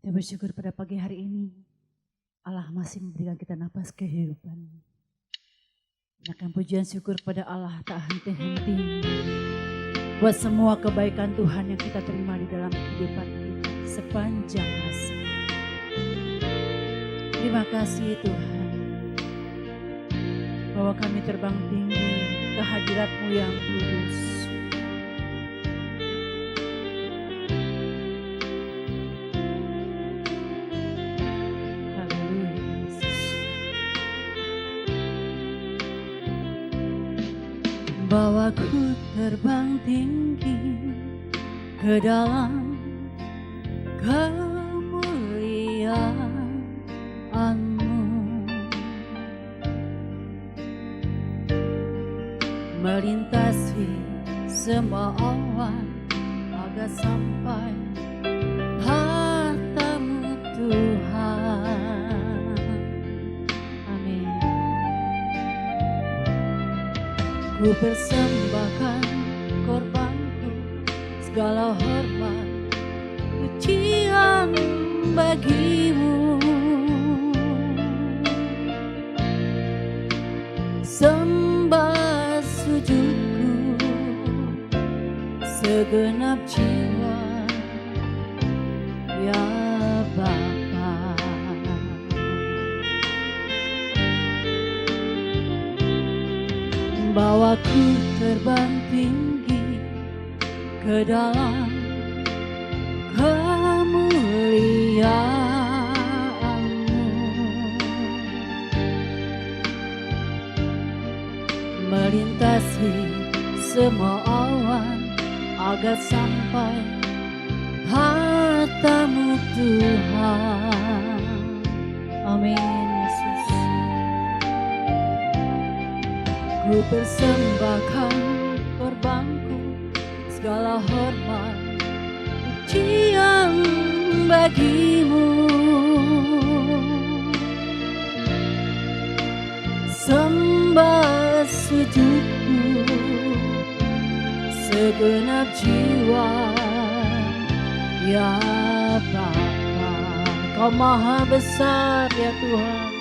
Kita bersyukur pada pagi hari ini, Allah masih memberikan kita nafas kehidupan. Naikkan pujian syukur pada Allah tak henti-henti buat semua kebaikan Tuhan yang kita terima di dalam kehidupan kita sepanjang masa. Terima kasih Tuhan, bahwa kami terbang tinggi ke hadirat-Mu yang kudus. Bawa ku terbang tinggi ke dalam kemuliaan-Mu, melintasi semua awan agar sampai tahta-Mu Tuhan. Ku persembahkan korbanku, segala hormat pujian bagi-Mu. Sembah sujudku, segenap jiwa Bawaku terbang tinggi ke dalam kemuliaan-Mu, melintasi semua awan agar sampai harta-Mu Tuhan. Amin Yesus. Ku persembahkan korbanku, segala hormat pujian bagi-Mu. Sembah sujudku segenap jiwa, ya Bapa, Kau maha besar ya Tuhan.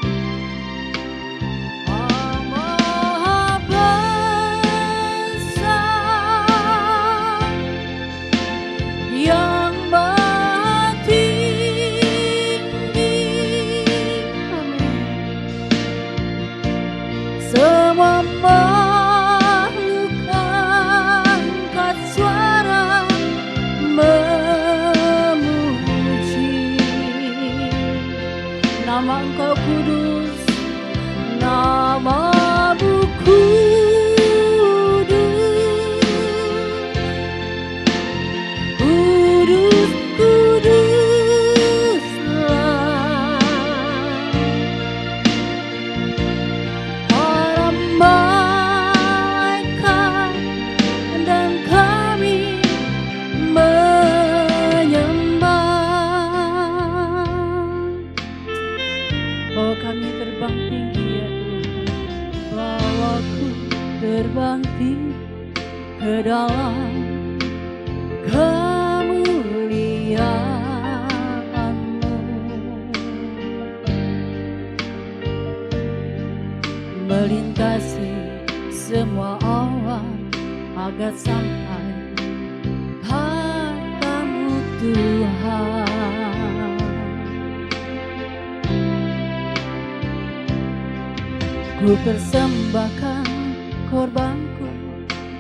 Semua makhluk angkat suara memuji nama Engkau kudus, nama-Mu kudus, kudus, kuduslah. Para malaikat dan kami menyembah. Oh, kami terbang tinggi ya Tuhan, bawaku terbang tinggi ke dalam kemuliaan-Mu, melintasi semua awan agar sampai harta-Mu Tuhan. Ku persembahkan korbanku,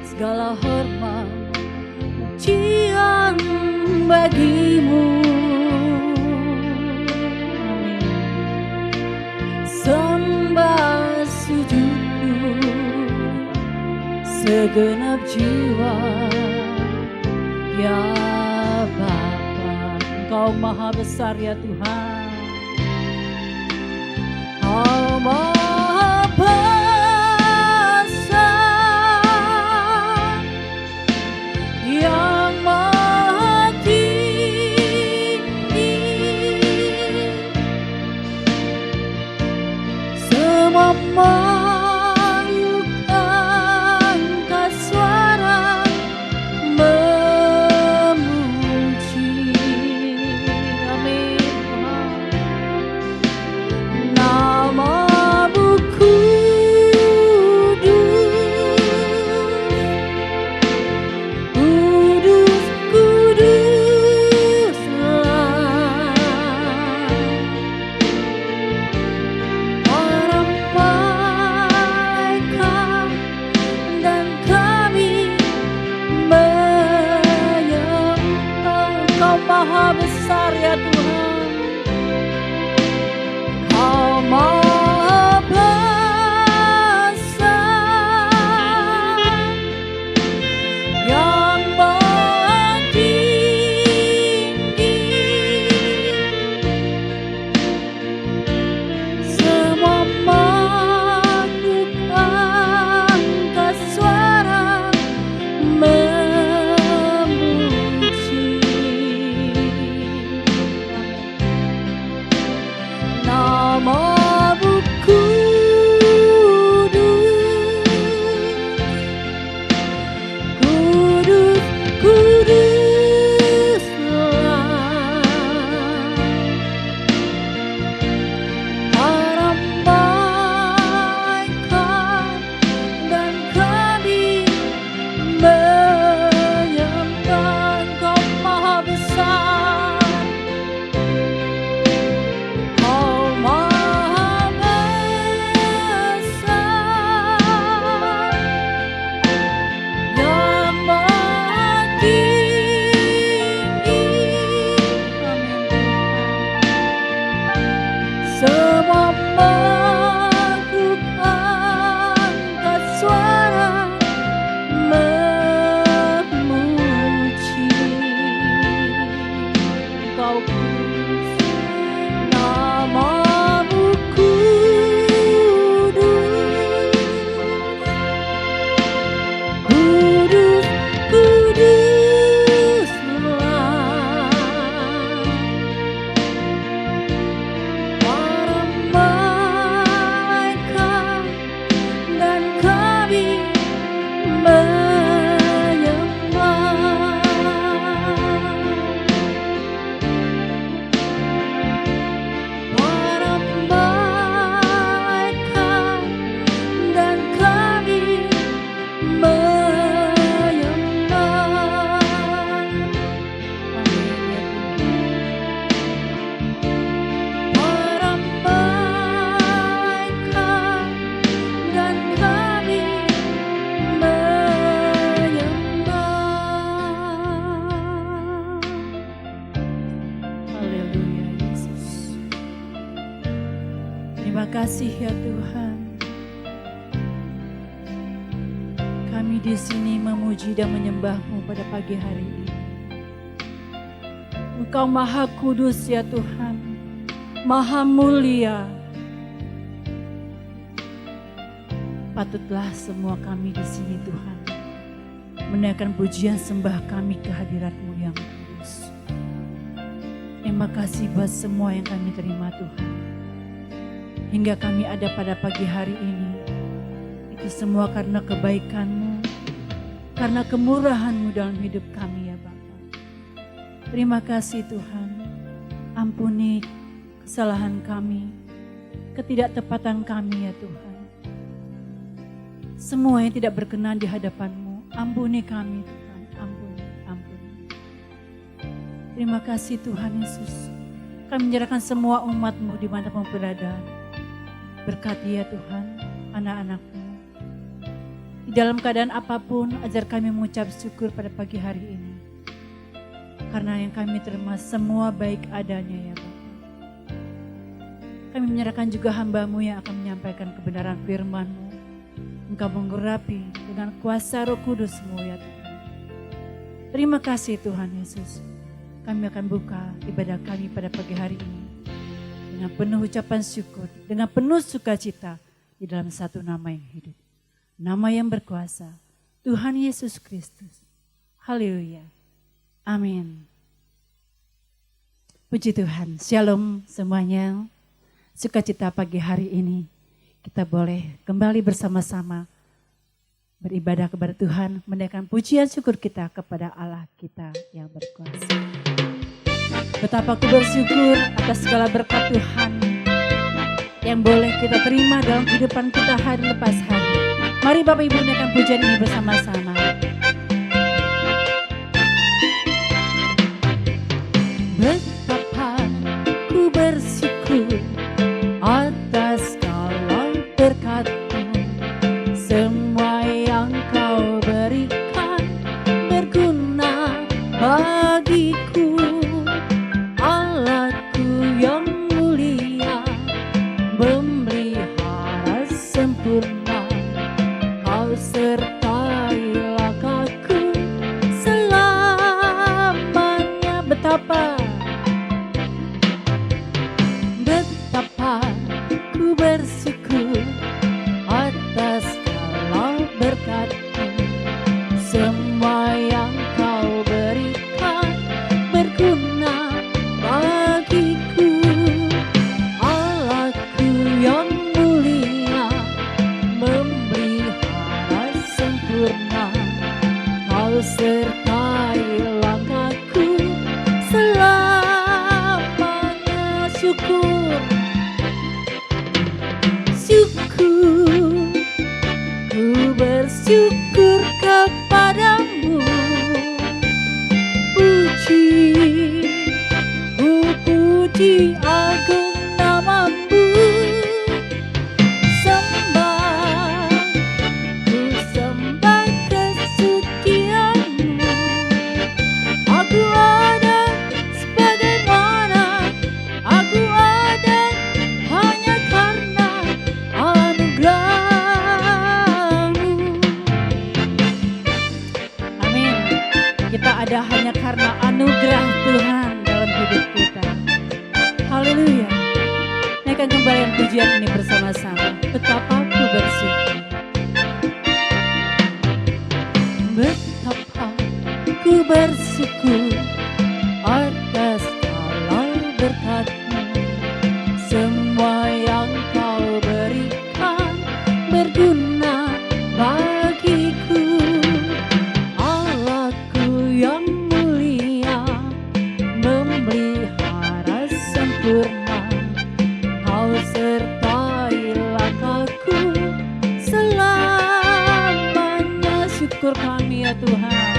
segala hormat pujian bagi-Mu. Amin. Sembah sujudku segenap jiwa, ya Bapa, Engkau maha besar ya Tuhan. Kau maha besar, yang maha tinggi. Semua makhluk angkat suara memuji. Amin. Nama-Mu kudus, kudus, kuduslah. Para malaikat dan kami menyembah. Kau maha besar ya Tuhan. Kau maha besar, yang maha tinggi. Semua makhluk angkat suara memuji. Terima kasih ya Tuhan. Kami di sini memuji dan menyembah-Mu pada pagi hari ini. Engkau Maha Kudus ya Tuhan, Maha Mulia. Patutlah semua kami di sini Tuhan menaikkan pujian sembah kami ke hadirat-Mu yang kudus. Terima kasih buat semua yang kami terima Tuhan. Hingga kami ada pada pagi hari ini. Itu semua karena kebaikan-Mu, karena kemurahan-Mu dalam hidup kami ya Bapa. Terima kasih Tuhan. Ampuni kesalahan kami, ketidaktepatan kami ya Tuhan. Semua yang tidak berkenan di hadapan-Mu, ampuni kami Tuhan, ampuni. Terima kasih Tuhan Yesus. Kami menyerahkan semua umat-Mu dimanapun berada. Berkati ya Tuhan anak-anak-Mu. Di dalam keadaan apapun, ajar kami mengucap syukur pada pagi hari ini. Karena yang kami terima semua baik adanya ya Bapa. Kami menyerahkan juga hamba-Mu yang akan menyampaikan kebenaran firman-Mu. Engkau menggurapi dengan kuasa Roh Kudus-Mu ya Tuhan. Terima kasih Tuhan Yesus. Kami akan buka ibadah kami pada pagi hari ini dengan penuh ucapan syukur, dengan penuh sukacita di dalam satu nama yang hidup. Nama yang berkuasa, Tuhan Yesus Kristus. Haleluya. Amin. Puji Tuhan. Shalom semuanya. Sukacita pagi hari ini. Kita boleh kembali bersama-sama beribadah kepada Tuhan. Menaikkan pujian syukur kita kepada Allah kita yang berkuasa. Betapa aku bersyukur atas segala berkat Tuhan yang boleh kita terima dalam kehidupan kita hari lepas hari. Mari Bapak Ibu naikkan pujian ini bersama-sama. Betapa ku bersyukur atas segala berkat-Mu, semua yang Kau berikan berguna bagiku. Allahku yang mulia, memelihara sempurna. Kau sertai langkahku selamanya. Betapa ku bersyukur atas segala berkat-Mu, semua yang Kau berikan berguna bagiku. Allahku yang mulia, memelihara sempurna. Kau sertai langkahku selamanya. Syukur, ku bersyukur kepadamu. Puji agung nama-Mu. Ku sembah kesucian-Mu. Aku ada sebagaimana aku ada hanya karena anugerah-Mu. Amin. Kita ada hanya karena anugerah Tuhan dalam hidup kita. Haleluya. Naikkan kembali pujian ini bersama-sama. Betapa ku bersyukur. Betapa ku bersyukur atas segala berkat-Mu, semua yang Kau berikan berguna bagiku. Allahku yang mulia, memelihara sempurna. Kau sertai langkahku selamanya. Syukur kami ya Tuhan.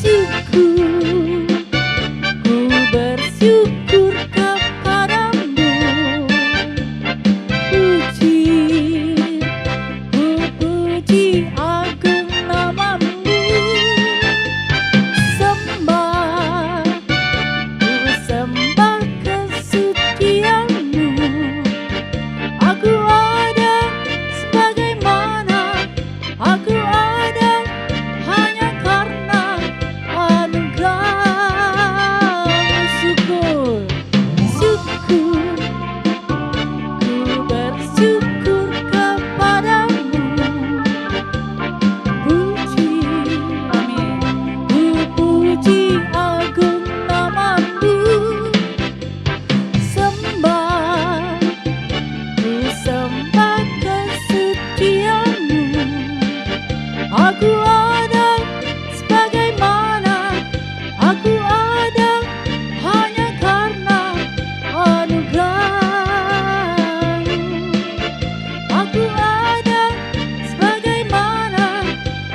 Syukur, ku bersyukur kepadamu. Puji agung nama-Mu. Ku sembah Aku ada hanya karena anugerah-Mu. Aku ada sebagaimana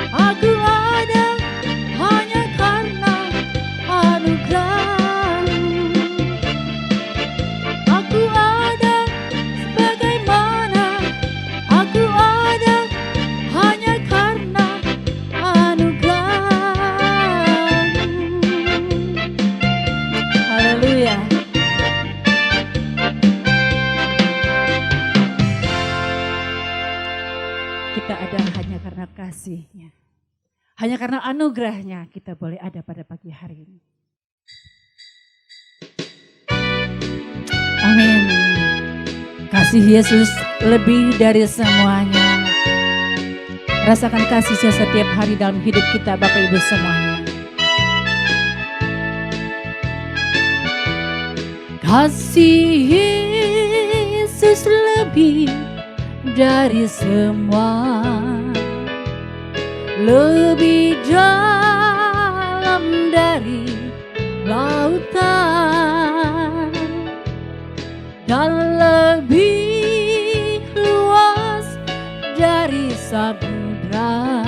aku ada hanya karena anugerah-Mu. Aku ada sebagaimana aku ada hanya karena anugerah-Mu. Haleluya. Kita ada hanya karena kasih-Nya. Hanya karena anugerah-Nya kita boleh ada pada pagi hari ini. Amin. Kasih Yesus lebih dari semuanya. Rasakan kasih-Nya setiap hari dalam hidup kita, Bapak Ibu semuanya. Kasih Yesus lebih dari semua, lebih dalam dari lautan, dan lebih luas dari samudra.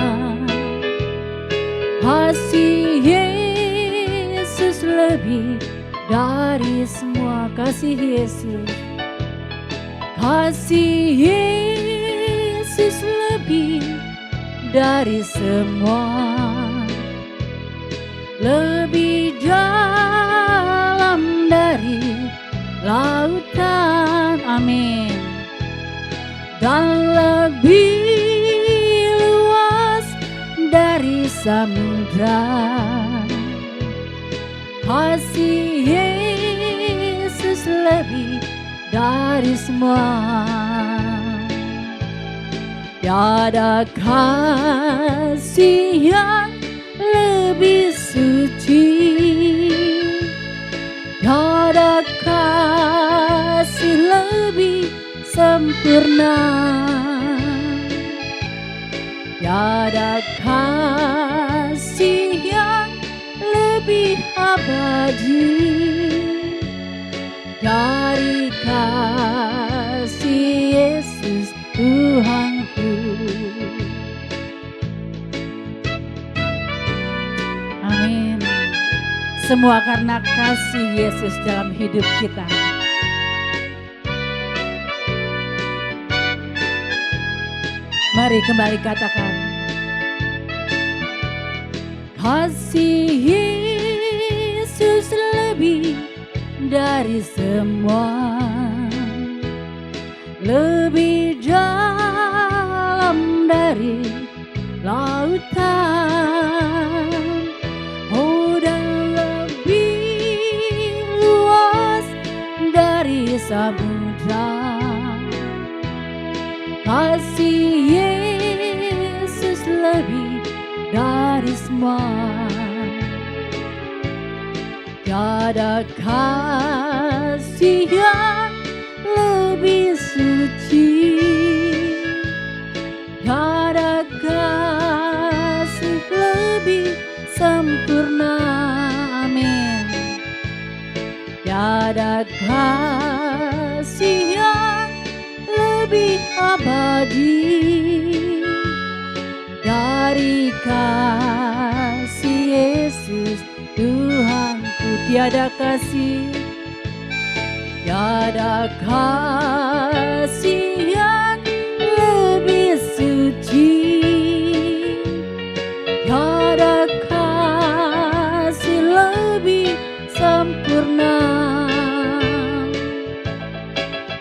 Kasih Yesus lebih dari semua. Kasih Yesus, kasih Yesus lebih dari semua, lebih dalam dari lautan. Amin. Dan lebih luas dari samudra. Kasih Yesus lebih dari semua. Tiada kasih yang lebih suci, tiada kasih lebih sempurna, tiada kasih yang lebih abadi dari kasih Yesus Tuhanku. Amin. Semua karena kasih Yesus dalam hidup kita. Mari kembali katakan, kasih Yesus lebih dari semua, lebih dalam dari lautan, oh dan lebih luas dari samudra. Kasih Yesus lebih dari semua. Tiada kasih yang lebih suci, tiada kasih lebih sempurna. Amin. Tiada kasih yang lebih abadi dari kasih Yesus Tuhanku. Tiada kasih, tiada kasih yang lebih suci, tiada kasih lebih sempurna,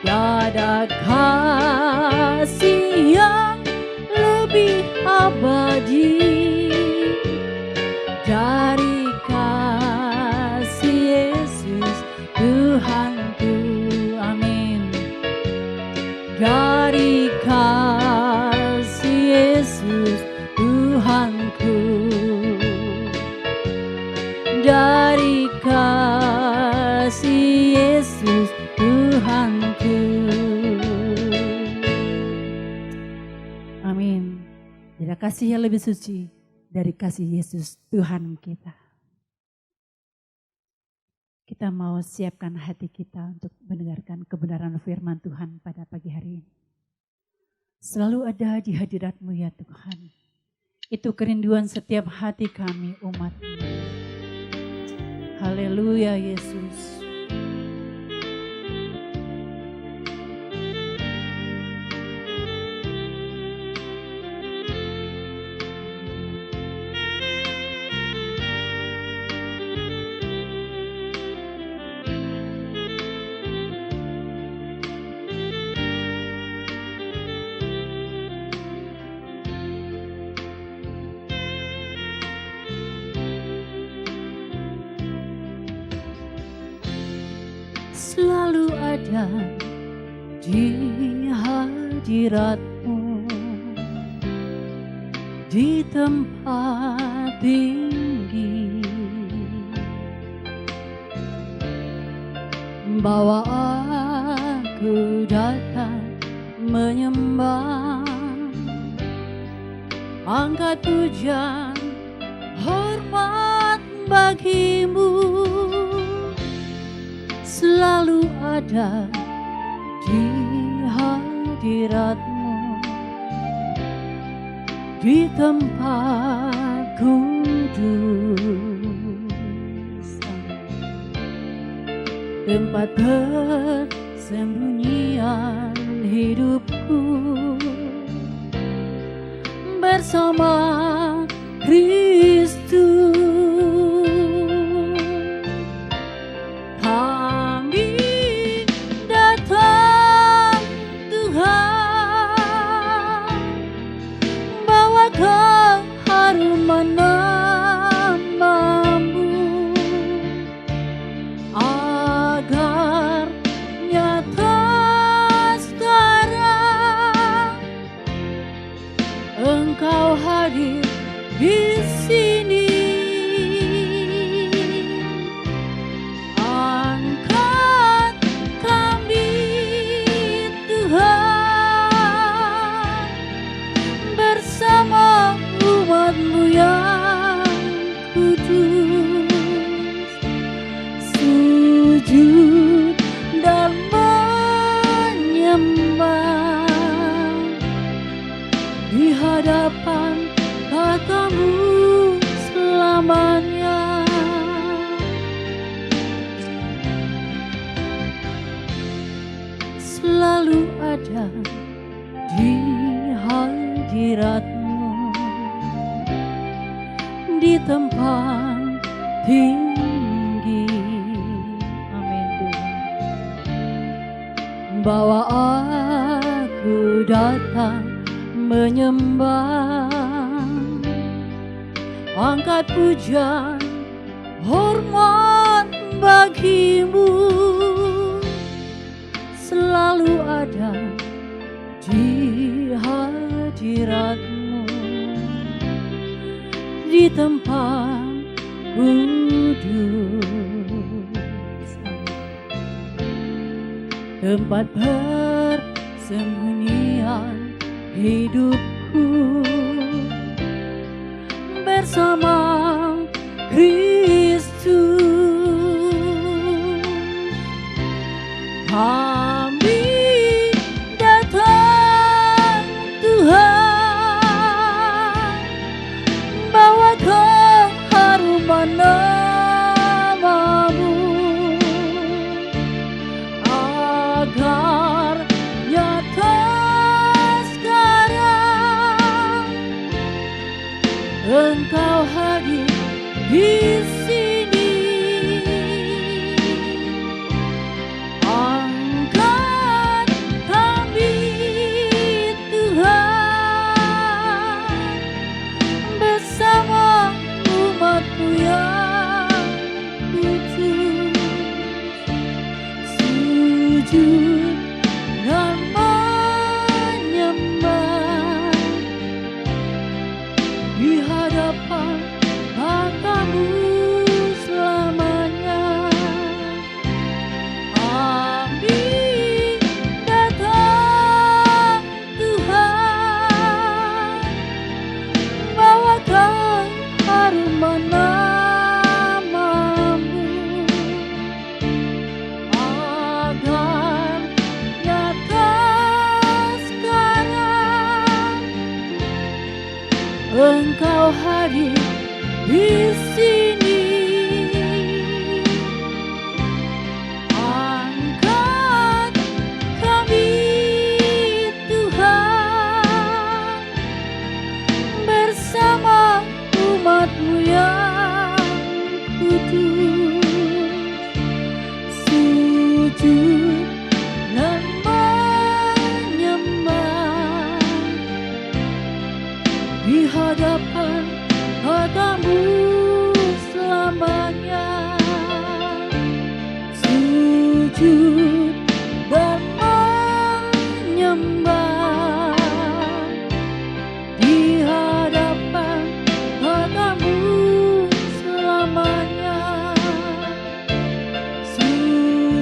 tiada kasih yang lebih abadi dari kasih Yesus Tuhanku. Amin. Dari kasih Yesus Tuhanku, dari kasih Yesus Tuhanku. Amin. Tidak kasih yang lebih suci dari kasih Yesus Tuhan kita. Kita mau siapkan hati kita untuk mendengarkan kebenaran firman Tuhan pada pagi hari ini. Selalu ada di hadirat-Mu ya Tuhan. Itu kerinduan setiap hati kami umat-Mu. Haleluya Yesus. Selalu ada di hadirat-Mu, di tempat tinggi, bawa aku datang menyembah, angkat pujian hormat bagi-Mu. Selalu ada di hadirat-Mu, di tempat kudus, tempat persembunyian hidupku, bersama Kristus. Engkau hadir di sini, angkat kami Tuhan, bersama umat-Mu yang kudus, sujud dan menyembah di hadapan tata-Mu selamanya. Selalu ada di hadirat-Mu, di tempat tinggi. Amin Tuhan. Bawa aku datang menyembah, angkat pujian hormat bagi-Mu. Selalu ada di hadirat-Mu, di tempat kudus, tempat persembunyian hidupku, bersama Kristus. Kami datang Tuhan, bawa keharuman nama-Mu, agar nyata sekarang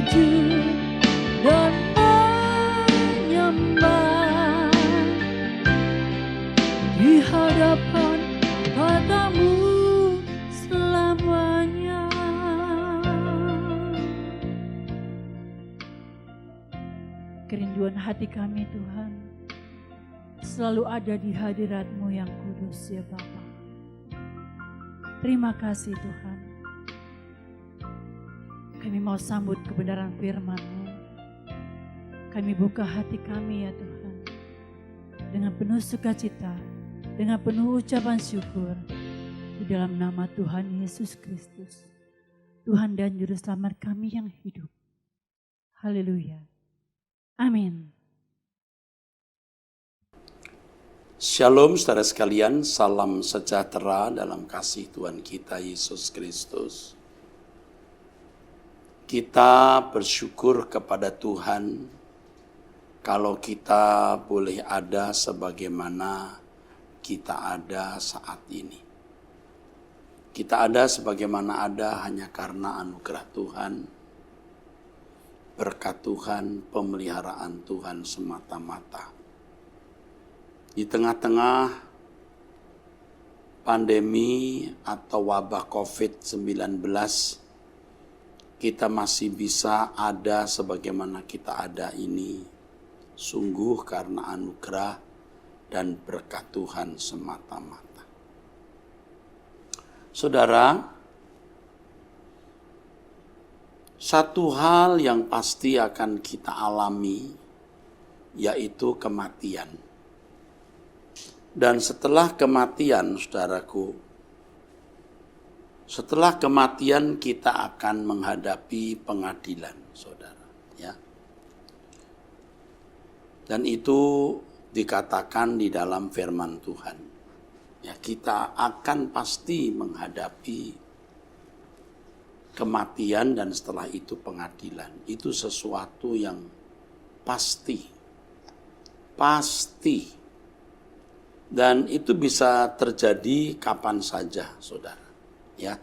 sujud dan menyembah di hadapan katamu selamanya. Kerinduan hati kami Tuhan selalu ada di hadirat-Mu yang kudus ya Bapa. Terima kasih Tuhan. Kami mau sambut kebenaran firman-Mu. Kami buka hati kami ya Tuhan. Dengan penuh sukacita, dengan penuh ucapan syukur. Di dalam nama Tuhan Yesus Kristus. Tuhan dan Juru Selamat kami yang hidup. Haleluya. Amin. Shalom saudara sekalian, salam sejahtera dalam kasih Tuhan kita Yesus Kristus. Kita bersyukur kepada Tuhan kalau kita boleh ada sebagaimana kita ada saat ini. Kita ada sebagaimana ada hanya karena anugerah Tuhan, berkat Tuhan, pemeliharaan Tuhan semata-mata. Di tengah-tengah pandemi atau wabah COVID-19, kita masih bisa ada sebagaimana kita ada ini, sungguh karena anugerah dan berkat Tuhan semata-mata. Saudara, satu hal yang pasti akan kita alami, yaitu kematian. Dan setelah kematian, saudaraku, setelah kematian kita akan menghadapi pengadilan, saudara. Ya. Dan itu dikatakan di dalam firman Tuhan. Ya, kita akan pasti menghadapi kematian dan setelah itu pengadilan. Itu sesuatu yang pasti. Pasti. Dan itu bisa terjadi kapan saja, saudara. Ya,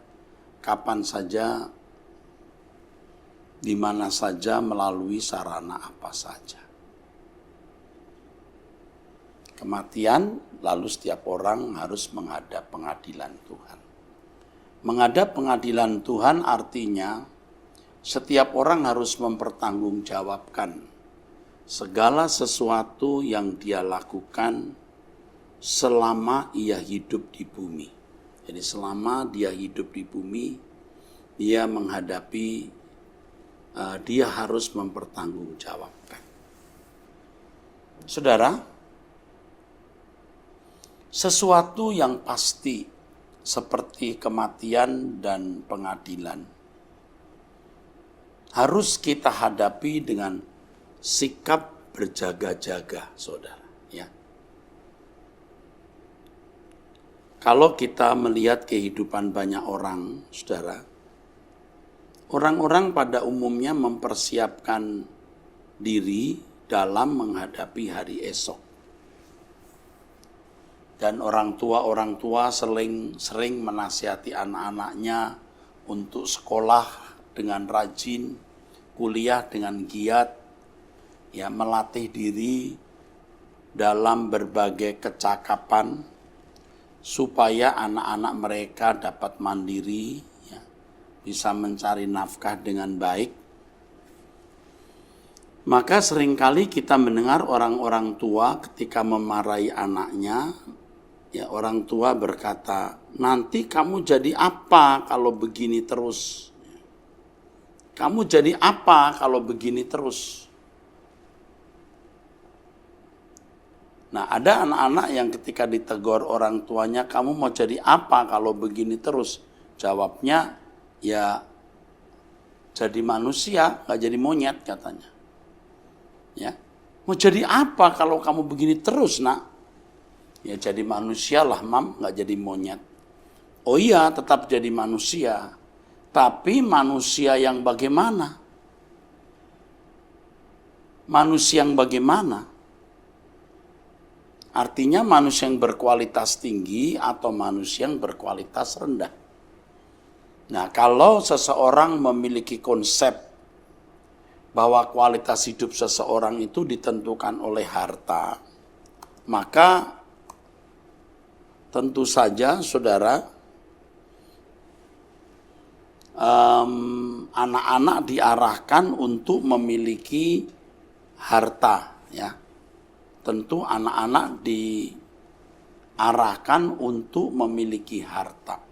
kapan saja, di mana saja, melalui sarana apa saja. Kematian, lalu setiap orang harus menghadap pengadilan Tuhan. Menghadap pengadilan Tuhan artinya setiap orang harus mempertanggungjawabkan segala sesuatu yang dia lakukan selama ia hidup di bumi. Jadi selama dia hidup di bumi, dia menghadapi, dia harus mempertanggungjawabkan. Saudara, sesuatu yang pasti seperti kematian dan pengadilan harus kita hadapi dengan sikap berjaga-jaga, saudara. Ya. Kalau kita melihat kehidupan banyak orang, saudara, orang-orang pada umumnya mempersiapkan diri dalam menghadapi hari esok. Dan orang tua sering menasihati anak-anaknya untuk sekolah dengan rajin, kuliah dengan giat, ya, melatih diri dalam berbagai kecakapan, supaya anak-anak mereka dapat mandiri, ya, bisa mencari nafkah dengan baik. Maka seringkali kita mendengar orang-orang tua ketika memarahi anaknya, ya, orang tua berkata, nanti kamu jadi apa kalau begini terus? Kamu jadi apa kalau begini terus? Nah, ada anak-anak yang ketika ditegur orang tuanya, kamu mau jadi apa kalau begini terus? Jawabnya, ya jadi manusia, gak jadi monyet katanya. Ya, mau jadi apa kalau kamu begini terus, nak? Ya jadi manusia lah, mam, gak jadi monyet. Oh iya, tetap jadi manusia. Tapi manusia yang bagaimana? Manusia yang bagaimana? Artinya manusia yang berkualitas tinggi atau manusia yang berkualitas rendah. Nah, kalau seseorang memiliki konsep bahwa kualitas hidup seseorang itu ditentukan oleh harta, maka tentu saja saudara, anak-anak diarahkan untuk memiliki harta, ya. Tentu anak-anak diarahkan untuk memiliki harta.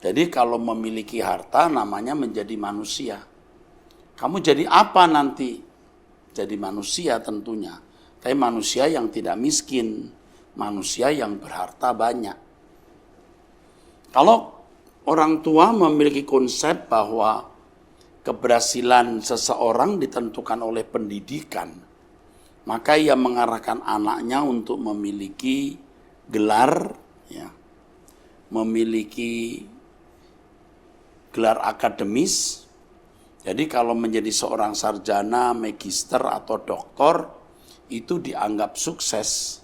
Jadi kalau memiliki harta namanya menjadi manusia. Kamu jadi apa nanti? Jadi manusia tentunya. Tapi manusia yang tidak miskin, manusia yang berharta banyak. Kalau orang tua memiliki konsep bahwa keberhasilan seseorang ditentukan oleh pendidikan, maka ia mengarahkan anaknya untuk memiliki gelar, ya, memiliki gelar akademis. Jadi kalau menjadi seorang sarjana, magister atau doktor, itu dianggap sukses.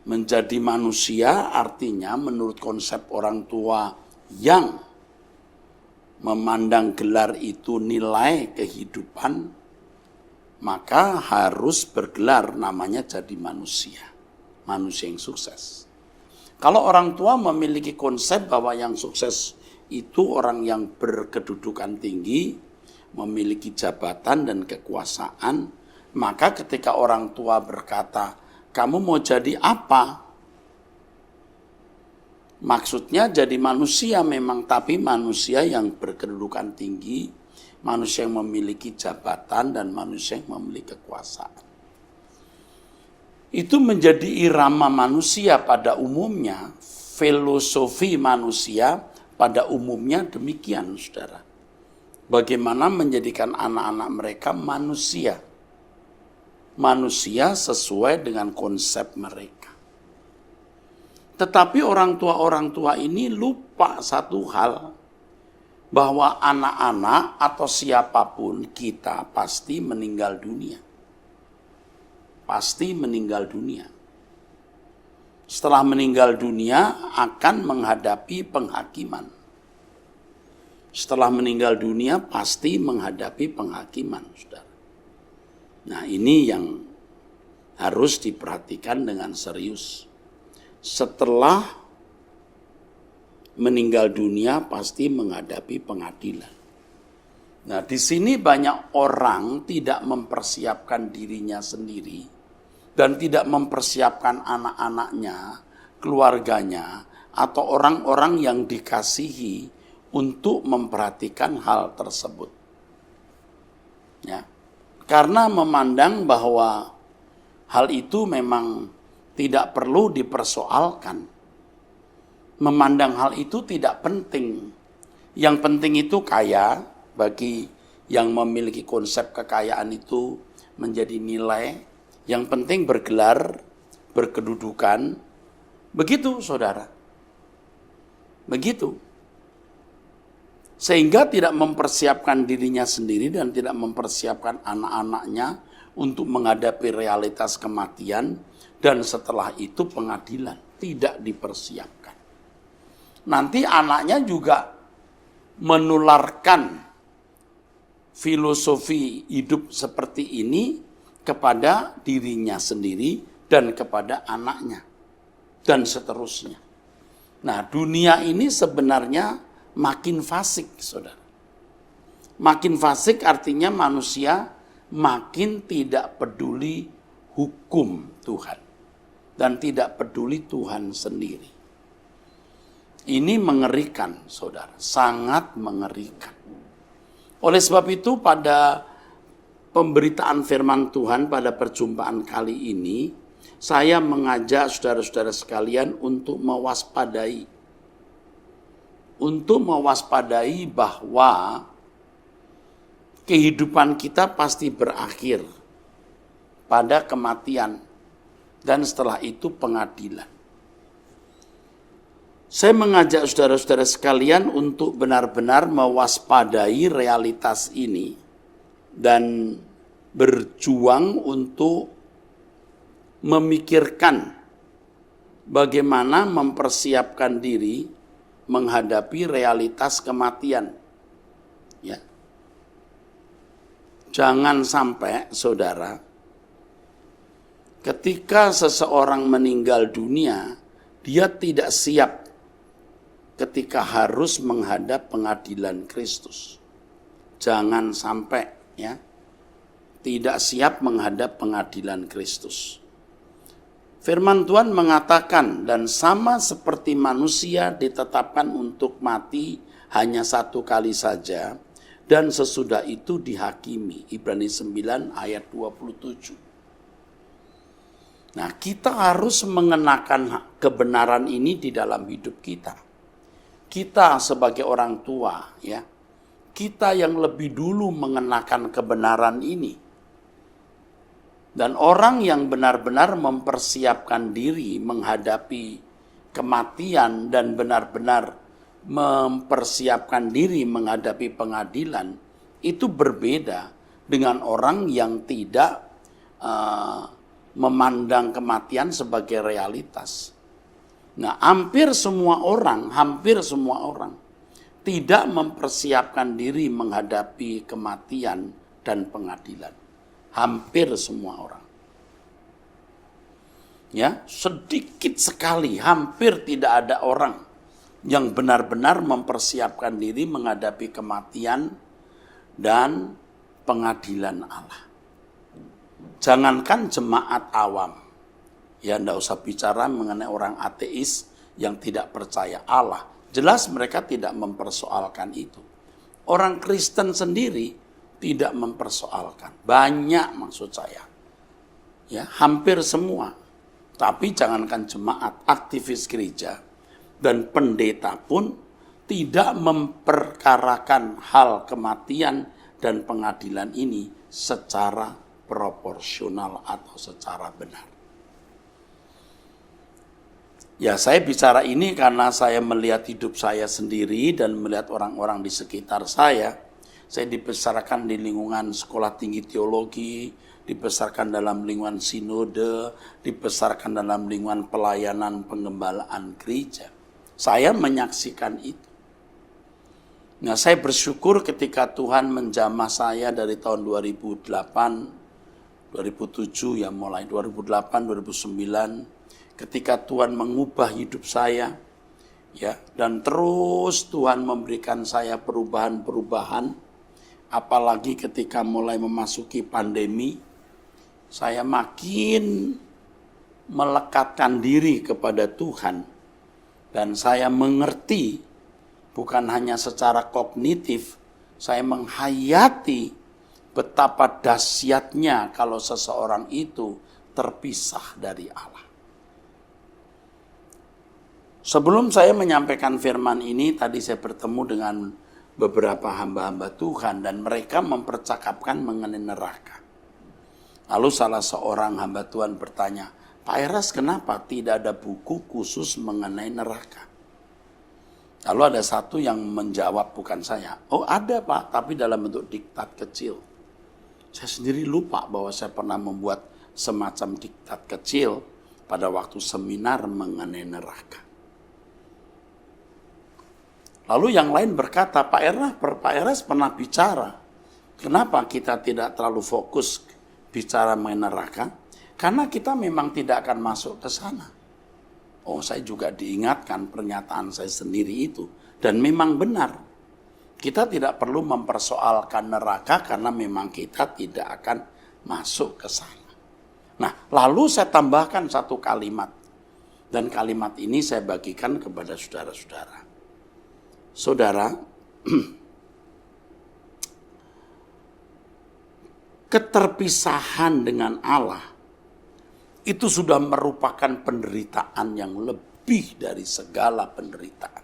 Menjadi manusia artinya menurut konsep orang tua yang memandang gelar itu nilai kehidupan, maka harus bergelar, namanya jadi manusia. Manusia yang sukses. Kalau orang tua memiliki konsep bahwa yang sukses itu orang yang berkedudukan tinggi, memiliki jabatan dan kekuasaan, maka ketika orang tua berkata, kamu mau jadi apa? Maksudnya jadi manusia memang, tapi manusia yang berkedudukan tinggi, manusia yang memiliki jabatan dan manusia yang memiliki kekuasaan. Itu menjadi irama manusia pada umumnya, filosofi manusia pada umumnya demikian, saudara. Bagaimana menjadikan anak-anak mereka manusia. Manusia sesuai dengan konsep mereka. Tetapi orang tua ini lupa satu hal, bahwa anak-anak atau siapapun kita pasti meninggal dunia. Pasti meninggal dunia. Setelah meninggal dunia akan menghadapi penghakiman. Setelah meninggal dunia pasti menghadapi penghakiman, saudara. Nah, ini yang harus diperhatikan dengan serius. Setelah meninggal dunia pasti menghadapi pengadilan. Nah, di sini banyak orang tidak mempersiapkan dirinya sendiri dan tidak mempersiapkan anak-anaknya, keluarganya, atau orang-orang yang dikasihi untuk memperhatikan hal tersebut. Ya. Karena memandang bahwa hal itu memang tidak perlu dipersoalkan. Memandang hal itu tidak penting. Yang penting itu kaya, bagi yang memiliki konsep kekayaan itu menjadi nilai. Yang penting bergelar, berkedudukan. Begitu, saudara. Begitu. Sehingga tidak mempersiapkan dirinya sendiri dan tidak mempersiapkan anak-anaknya untuk menghadapi realitas kematian dan setelah itu pengadilan. Tidak dipersiapkan. Nanti anaknya juga menularkan filosofi hidup seperti ini kepada dirinya sendiri dan kepada anaknya. Dan seterusnya. Nah, dunia ini sebenarnya makin fasik, saudara. Makin fasik artinya manusia makin tidak peduli hukum Tuhan. Dan tidak peduli Tuhan sendiri. Ini mengerikan, saudara. Sangat mengerikan. Oleh sebab itu pada pemberitaan firman Tuhan pada perjumpaan kali ini, saya mengajak saudara-saudara sekalian untuk mewaspadai. Untuk mewaspadai bahwa kehidupan kita pasti berakhir pada kematian dan setelah itu pengadilan. Saya mengajak saudara-saudara sekalian untuk benar-benar mewaspadai realitas ini dan berjuang untuk memikirkan bagaimana mempersiapkan diri menghadapi realitas kematian. Ya. Jangan sampai, saudara, ketika seseorang meninggal dunia, dia tidak siap ketika harus menghadap pengadilan Kristus. Jangan sampai, ya, tidak siap menghadap pengadilan Kristus. Firman Tuhan mengatakan, dan sama seperti manusia ditetapkan untuk mati hanya satu kali saja, dan sesudah itu dihakimi. Ibrani 9 ayat 27. Nah, kita harus mengenakan kebenaran ini di dalam hidup kita. Kita sebagai orang tua, ya, kita yang lebih dulu mengenakan kebenaran ini. Dan orang yang benar-benar mempersiapkan diri menghadapi kematian dan benar-benar mempersiapkan diri menghadapi pengadilan, itu berbeda dengan orang yang tidak memandang kematian sebagai realitas. Nah, hampir semua orang tidak mempersiapkan diri menghadapi kematian dan pengadilan. Hampir semua orang. Ya, sedikit sekali, hampir tidak ada orang yang benar-benar mempersiapkan diri menghadapi kematian dan pengadilan Allah. Jangankan jemaat awam, ya enggak usah bicara mengenai orang ateis yang tidak percaya Allah. Jelas mereka tidak mempersoalkan itu. Orang Kristen sendiri tidak mempersoalkan. Banyak maksud saya. Ya, hampir semua. Tapi jangankan jemaat, aktivis gereja dan pendeta pun tidak memperkarakan hal kematian dan pengadilan ini secara proporsional atau secara benar. Ya, saya bicara ini karena saya melihat hidup saya sendiri dan melihat orang-orang di sekitar saya. Saya dibesarkan di lingkungan sekolah tinggi teologi, dibesarkan dalam lingkungan sinode, dibesarkan dalam lingkungan pelayanan pengembalaan gereja. Saya menyaksikan itu. Nah, saya bersyukur ketika Tuhan menjamah saya dari tahun 2008, 2007 ya, mulai 2008, 2009, ketika Tuhan mengubah hidup saya, ya, dan terus Tuhan memberikan saya perubahan-perubahan, apalagi ketika mulai memasuki pandemi, saya makin melekatkan diri kepada Tuhan. Dan saya mengerti, bukan hanya secara kognitif, saya menghayati betapa dahsyatnya kalau seseorang itu terpisah dari Allah. Sebelum saya menyampaikan firman ini, tadi saya bertemu dengan beberapa hamba-hamba Tuhan dan mereka mempercakapkan mengenai neraka. Lalu salah seorang hamba Tuhan bertanya, Pak Eras, kenapa tidak ada buku khusus mengenai neraka? Lalu ada satu yang menjawab, bukan saya. Oh ada Pak, tapi dalam bentuk diktat kecil. Saya sendiri lupa bahwa saya pernah membuat semacam diktat kecil pada waktu seminar mengenai neraka. Lalu yang lain berkata, Pak Eras pernah bicara. Kenapa kita tidak terlalu fokus bicara mengenai neraka? Karena kita memang tidak akan masuk ke sana. Oh, saya juga diingatkan pernyataan saya sendiri itu. Dan memang benar. Kita tidak perlu mempersoalkan neraka karena memang kita tidak akan masuk ke sana. Nah, lalu saya tambahkan satu kalimat. Dan kalimat ini saya bagikan kepada saudara-saudara. Saudara, keterpisahan dengan Allah itu sudah merupakan penderitaan yang lebih dari segala penderitaan.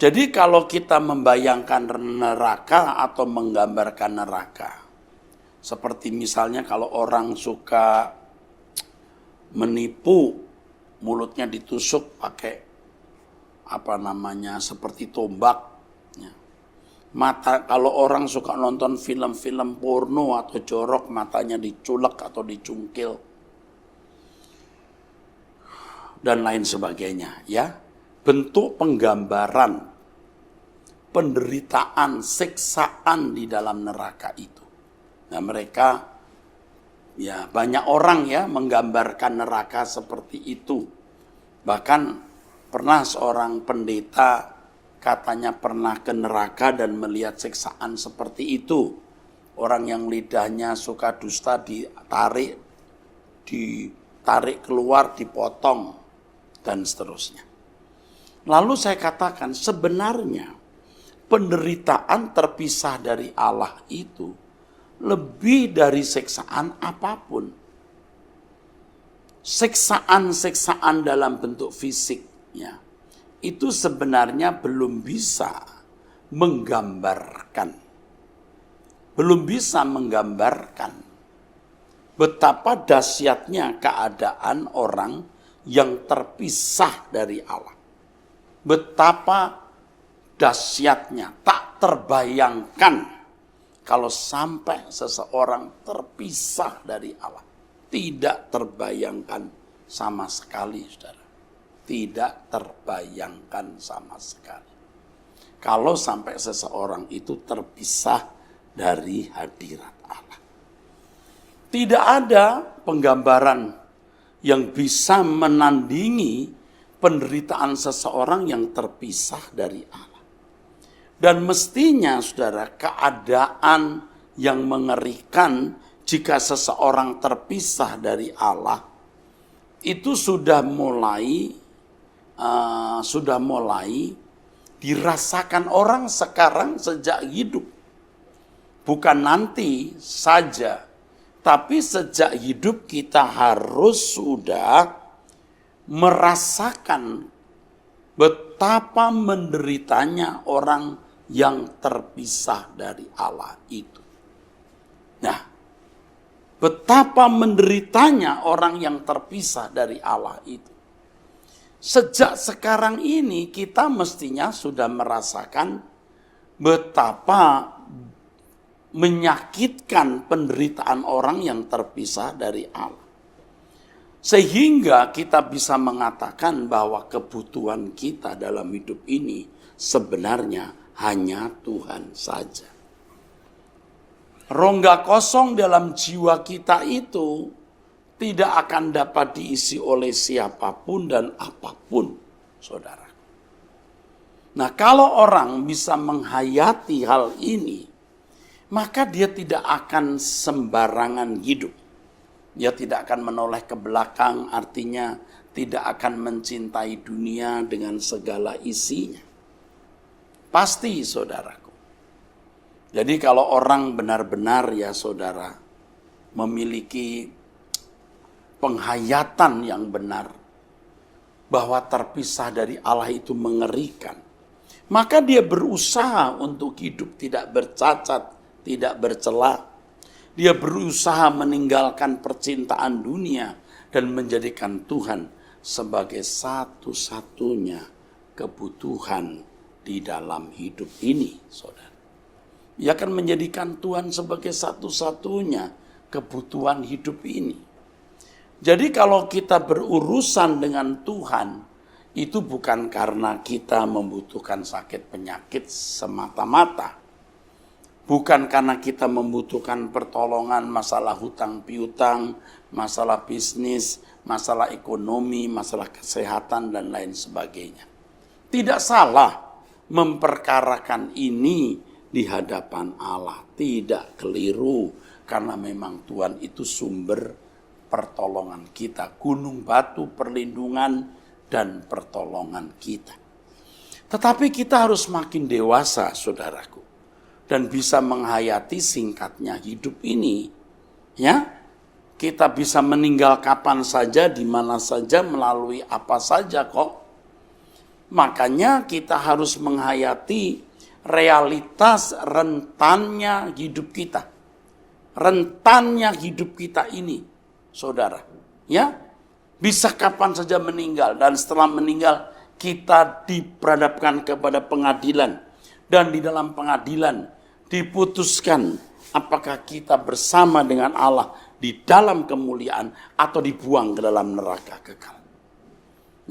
Jadi kalau kita membayangkan neraka atau menggambarkan neraka, seperti misalnya kalau orang suka menipu, mulutnya ditusuk pakai seperti tombak. Mata, kalau orang suka nonton film-film porno atau jorok, matanya diculek atau dicungkil dan lain sebagainya, ya. Bentuk penggambaran penderitaan, siksaan di dalam neraka itu. Nah mereka, ya banyak orang ya menggambarkan neraka seperti itu. Bahkan pernah seorang pendeta katanya pernah ke neraka dan melihat siksaan seperti itu. Orang yang lidahnya suka dusta ditarik keluar, dipotong, dan seterusnya. Lalu saya katakan sebenarnya penderitaan terpisah dari Allah itu lebih dari siksaan apapun. Siksaan-siksaan dalam bentuk fisiknya itu sebenarnya belum bisa menggambarkan betapa dahsyatnya keadaan orang yang terpisah dari Allah. Betapa dahsyatnya, tak terbayangkan kalau sampai seseorang terpisah dari Allah. Tidak terbayangkan sama sekali, saudara. Tidak terbayangkan sama sekali. Kalau sampai seseorang itu terpisah dari hadirat Allah. Tidak ada penggambaran yang bisa menandingi penderitaan seseorang yang terpisah dari Allah. Dan mestinya, saudara, keadaan yang mengerikan jika seseorang terpisah dari Allah itu sudah mulai dirasakan orang sekarang sejak hidup. Bukan nanti saja, tapi sejak hidup kita harus sudah merasakan betapa menderitanya orang yang terpisah dari Allah itu. Nah, betapa menderitanya orang yang terpisah dari Allah itu. Sejak sekarang ini kita mestinya sudah merasakan betapa menyakitkan penderitaan orang yang terpisah dari Allah. Sehingga kita bisa mengatakan bahwa kebutuhan kita dalam hidup ini sebenarnya hanya Tuhan saja. Rongga kosong dalam jiwa kita itu tidak akan dapat diisi oleh siapapun dan apapun, saudara. Nah, kalau orang bisa menghayati hal ini, maka dia tidak akan sembarangan hidup. Dia tidak akan menoleh ke belakang, artinya tidak akan mencintai dunia dengan segala isinya. Pasti, saudaraku. Jadi kalau orang benar-benar ya saudara, memiliki penghayatan yang benar, bahwa terpisah dari Allah itu mengerikan, maka dia berusaha untuk hidup tidak bercacat, tidak bercela. Dia berusaha meninggalkan percintaan dunia dan menjadikan Tuhan sebagai satu-satunya kebutuhan di dalam hidup ini, saudara. Dia akan menjadikan Tuhan sebagai satu-satunya kebutuhan hidup ini. Jadi kalau kita berurusan dengan Tuhan, itu bukan karena kita membutuhkan sakit penyakit semata-mata. Bukan karena kita membutuhkan pertolongan masalah hutang piutang, masalah bisnis, masalah ekonomi, masalah kesehatan, dan lain sebagainya. Tidak salah memperkarakan ini di hadapan Allah. Tidak keliru, karena memang Tuhan itu sumber pertolongan kita. Gunung batu perlindungan dan pertolongan kita. Tetapi kita harus makin dewasa, saudaraku. Dan bisa menghayati singkatnya hidup ini. Ya, kita bisa meninggal kapan saja, di mana saja, melalui apa saja kok. Makanya kita harus menghayati realitas rentannya hidup kita. Rentannya hidup kita ini, saudara. Ya, bisa kapan saja meninggal. Dan setelah meninggal, kita diperhadapkan kepada pengadilan. Dan di dalam pengadilan diputuskan apakah kita bersama dengan Allah di dalam kemuliaan atau dibuang ke dalam neraka kekal.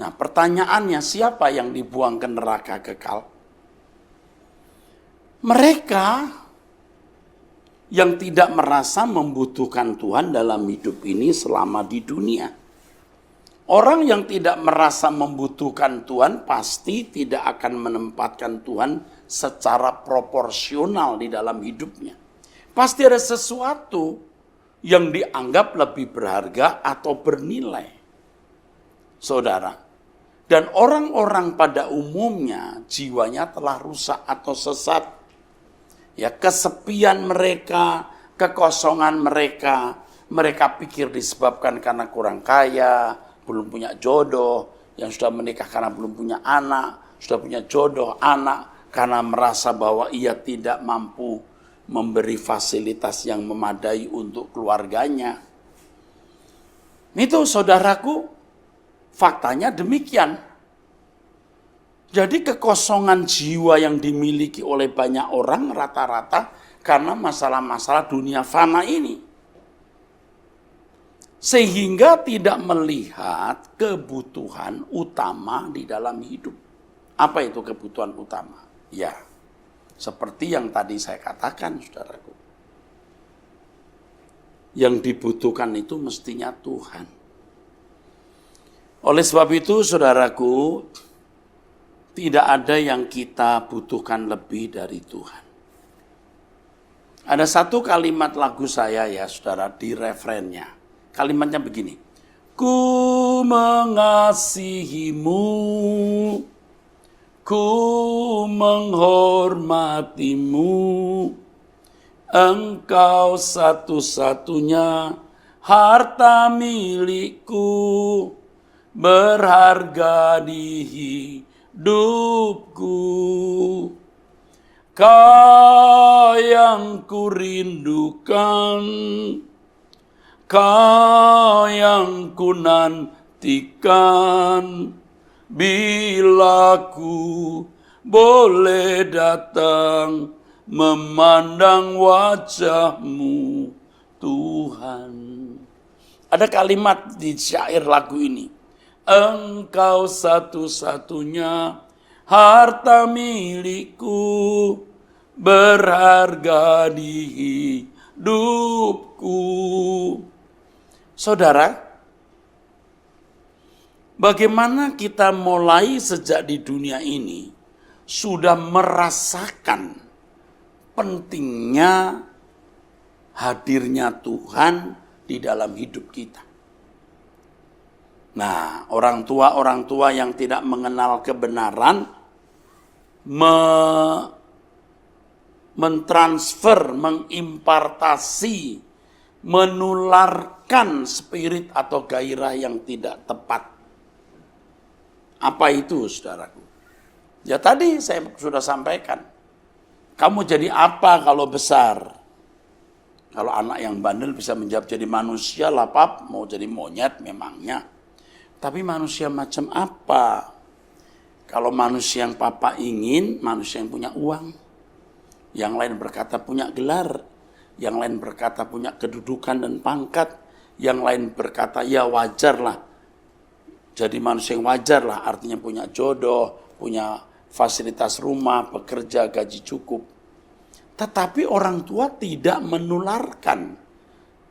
Nah, pertanyaannya, siapa yang dibuang ke neraka kekal? Mereka yang tidak merasa membutuhkan Tuhan dalam hidup ini selama di dunia. Orang yang tidak merasa membutuhkan Tuhan pasti tidak akan menempatkan Tuhan secara proporsional di dalam hidupnya. Pasti ada sesuatu yang dianggap lebih berharga atau bernilai. Saudara, dan orang-orang pada umumnya jiwanya telah rusak atau sesat. Ya, kesepian mereka, kekosongan mereka pikir disebabkan karena kurang kaya, belum punya jodoh, yang sudah menikah karena belum punya anak, sudah punya jodoh anak, karena merasa bahwa ia tidak mampu memberi fasilitas yang memadai untuk keluarganya. Itu saudaraku, faktanya demikian. Jadi kekosongan jiwa yang dimiliki oleh banyak orang rata-rata karena masalah-masalah dunia fana ini. Sehingga tidak melihat kebutuhan utama di dalam hidup. Apa itu kebutuhan utama? Ya, seperti yang tadi saya katakan, saudaraku. Yang dibutuhkan itu mestinya Tuhan. Oleh sebab itu, saudaraku, tidak ada yang kita butuhkan lebih dari Tuhan. Ada satu kalimat lagu saya ya, saudara, di refrennya. Kalimatnya begini, ku mengasihimu, ku menghormatimu, engkau satu-satunya harta milikku, berharga di hidupku. Kau yang kurindukan, Kau yang ku nantikan, bila ku boleh datang memandang wajah-Mu, Tuhan. Ada kalimat di syair lagu ini. Engkau satu-satunya harta milikku, berharga di hidupku. Saudara, bagaimana kita mulai sejak di dunia ini sudah merasakan pentingnya hadirnya Tuhan di dalam hidup kita. Nah, orang tua yang tidak mengenal kebenaran mentransfer, mengimpartasi, menularkan spirit atau gairah yang tidak tepat. Apa itu, saudaraku? Ya tadi saya sudah sampaikan. Kamu jadi apa kalau besar? Kalau anak yang bandel bisa menjawab jadi manusia lah, Pap. Mau jadi monyet memangnya. Tapi manusia macam apa? Kalau manusia yang Papa ingin, manusia yang punya uang. Yang lain berkata punya gelar. Yang lain berkata punya kedudukan dan pangkat. Yang lain berkata ya wajar lah. Jadi manusia yang wajar lah. Artinya punya jodoh, punya fasilitas rumah, bekerja, gaji cukup. Tetapi orang tua tidak menularkan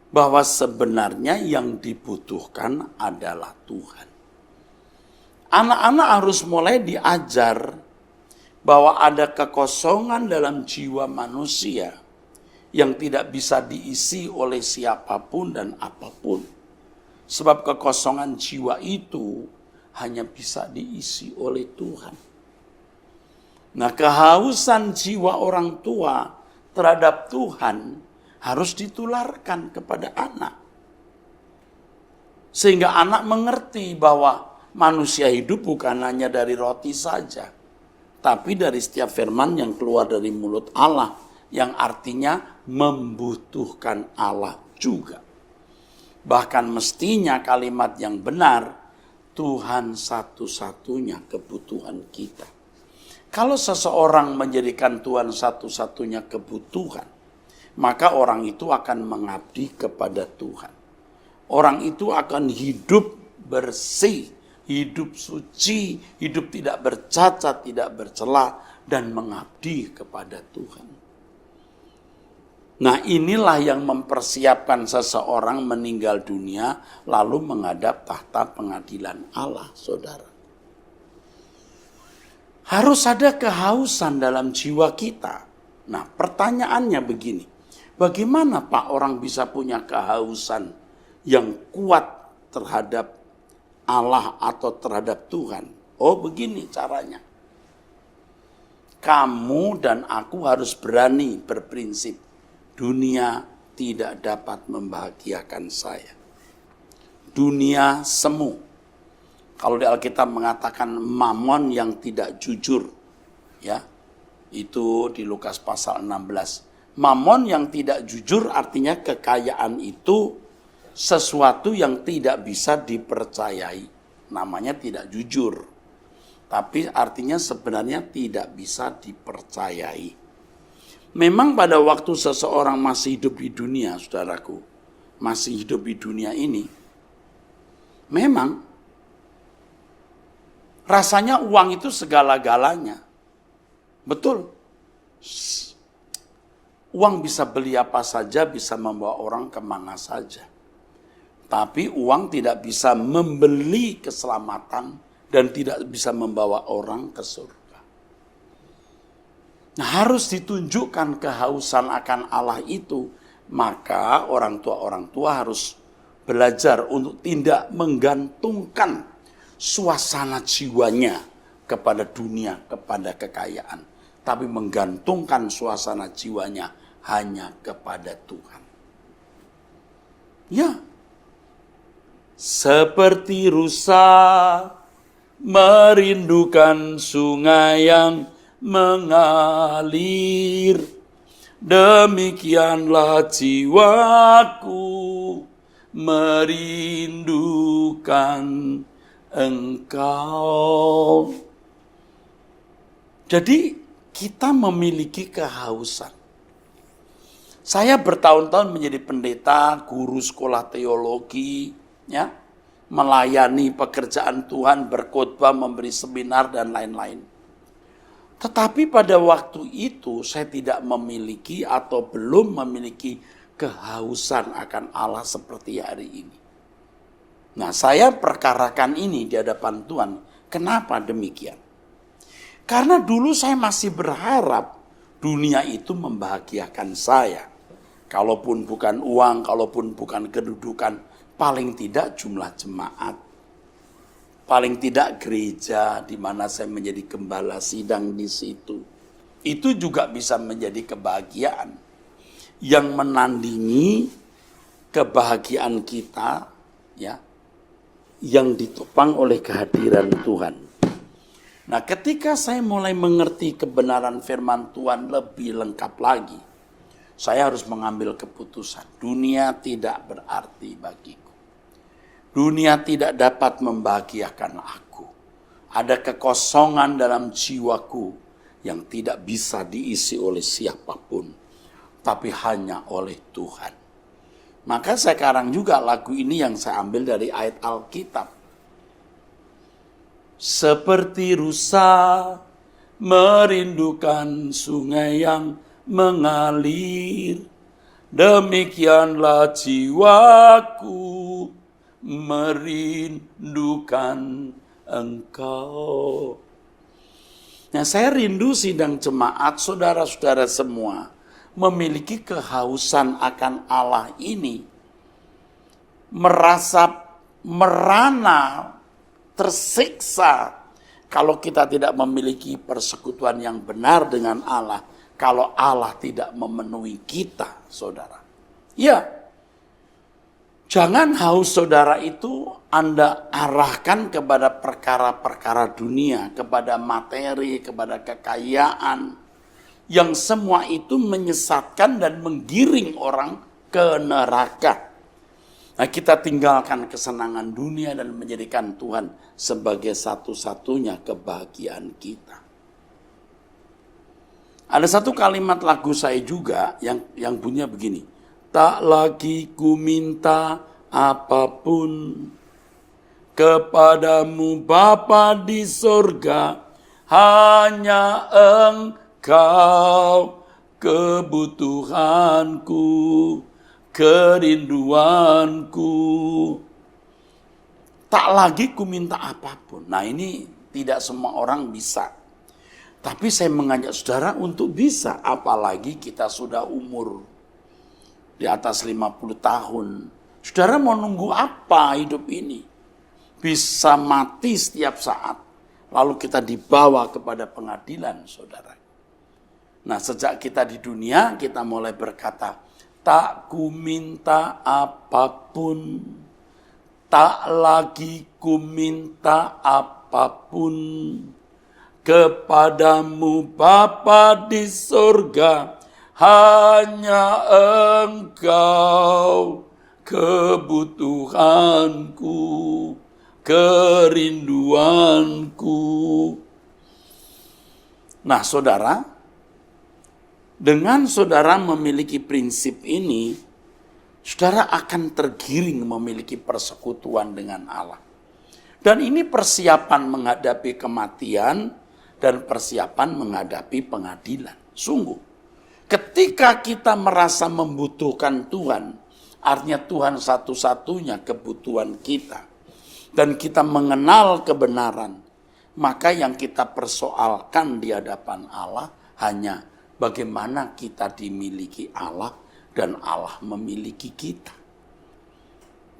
bahwa sebenarnya yang dibutuhkan adalah Tuhan. Anak-anak harus mulai diajar bahwa ada kekosongan dalam jiwa manusia yang tidak bisa diisi oleh siapapun dan apapun. Sebab kekosongan jiwa itu hanya bisa diisi oleh Tuhan. Nah, kehausan jiwa orang tua terhadap Tuhan harus ditularkan kepada anak. Sehingga anak mengerti bahwa manusia hidup bukan hanya dari roti saja, tapi dari setiap firman yang keluar dari mulut Allah, yang artinya membutuhkan Allah juga. Bahkan mestinya kalimat yang benar, Tuhan satu-satunya kebutuhan kita. Kalau seseorang menjadikan Tuhan satu-satunya kebutuhan, maka orang itu akan mengabdi kepada Tuhan. Orang itu akan hidup bersih, hidup suci, hidup tidak bercacat, tidak bercela, dan mengabdi kepada Tuhan. Nah, inilah yang mempersiapkan seseorang meninggal dunia lalu menghadap tahta pengadilan Allah, saudara. Harus ada kehausan dalam jiwa kita. Nah, pertanyaannya begini. Bagaimana Pak orang bisa punya kehausan yang kuat terhadap Allah atau terhadap Tuhan? Oh, begini caranya. Kamu dan aku harus berani berprinsip. Dunia tidak dapat membahagiakan saya. Dunia semu. Kalau di Alkitab mengatakan mamon yang tidak jujur. Ya, itu di Lukas pasal 16. Mamon yang tidak jujur artinya kekayaan itu sesuatu yang tidak bisa dipercayai. Namanya tidak jujur. Tapi artinya sebenarnya tidak bisa dipercayai. Memang pada waktu seseorang masih hidup di dunia, saudaraku, masih hidup di dunia ini, memang rasanya uang itu segala-galanya. Betul. Uang bisa beli apa saja, bisa membawa orang kemana saja. Tapi uang tidak bisa membeli keselamatan dan tidak bisa membawa orang ke surga. Nah, harus ditunjukkan kehausan akan Allah itu, maka orang tua harus belajar untuk tidak menggantungkan suasana jiwanya kepada dunia, kepada kekayaan, tapi menggantungkan suasana jiwanya hanya kepada Tuhan. Ya, seperti rusa merindukan sungai yang mengalir, demikianlah jiwaku merindukan Engkau. Jadi kita memiliki kehausan. Saya bertahun-tahun menjadi pendeta, guru sekolah teologi, ya, melayani pekerjaan Tuhan, berkhotbah, memberi seminar dan lain-lain. Tetapi pada waktu itu saya tidak memiliki atau belum memiliki kehausan akan Allah seperti hari ini. Nah, saya perkarakan ini di hadapan Tuhan. Kenapa demikian? Karena dulu saya masih berharap dunia itu membahagiakan saya. Kalaupun bukan uang, kalaupun bukan kedudukan, paling tidak jumlah jemaat. Paling tidak gereja di mana saya menjadi gembala sidang di situ. Itu juga bisa menjadi kebahagiaan yang menandingi kebahagiaan kita, ya, yang ditopang oleh kehadiran Tuhan. Nah, ketika saya mulai mengerti kebenaran firman Tuhan lebih lengkap lagi, saya harus mengambil keputusan. Dunia tidak berarti bagiku. Dunia tidak dapat membahagiakan aku. Ada kekosongan dalam jiwaku yang tidak bisa diisi oleh siapapun, tapi hanya oleh Tuhan. Maka sekarang juga lagu ini yang saya ambil dari ayat Alkitab. Seperti rusa merindukan sungai yang mengalir, demikianlah jiwaku merindukan Engkau. Nah, saya rindu sidang jemaat, saudara-saudara semua, memiliki kehausan akan Allah ini. Merana, tersiksa, kalau kita tidak memiliki persekutuan yang benar dengan Allah, kalau Allah tidak memenuhi kita, saudara. Ya, jangan haus saudara itu Anda arahkan kepada perkara-perkara dunia, kepada materi, kepada kekayaan, yang semua itu menyesatkan dan menggiring orang ke neraka. Nah, kita tinggalkan kesenangan dunia dan menjadikan Tuhan sebagai satu-satunya kebahagiaan kita. Ada satu kalimat lagu saya juga yang bunyinya begini. Tak lagi ku minta apapun kepadamu Bapa di sorga, hanya Engkau kebutuhanku, kerinduanku. Tak lagi ku minta apapun. Nah ini tidak semua orang bisa. Tapi saya mengajak saudara untuk bisa, apalagi kita sudah umur di atas 50 tahun. Saudara mau nunggu apa hidup ini? Bisa mati setiap saat. Lalu kita dibawa kepada pengadilan, saudara. Nah, sejak kita di dunia, kita mulai berkata, tak ku minta apapun, tak lagi ku minta apapun. Kepadamu Bapa di surga, hanya Engkau kebutuhanku, kerinduanku. Nah saudara, dengan saudara memiliki prinsip ini, saudara akan tergiring memiliki persekutuan dengan Allah. Dan ini persiapan menghadapi kematian, dan persiapan menghadapi pengadilan. Sungguh, ketika kita merasa membutuhkan Tuhan, artinya Tuhan satu-satunya kebutuhan kita, dan kita mengenal kebenaran, maka yang kita persoalkan di hadapan Allah hanya bagaimana kita dimiliki Allah dan Allah memiliki kita.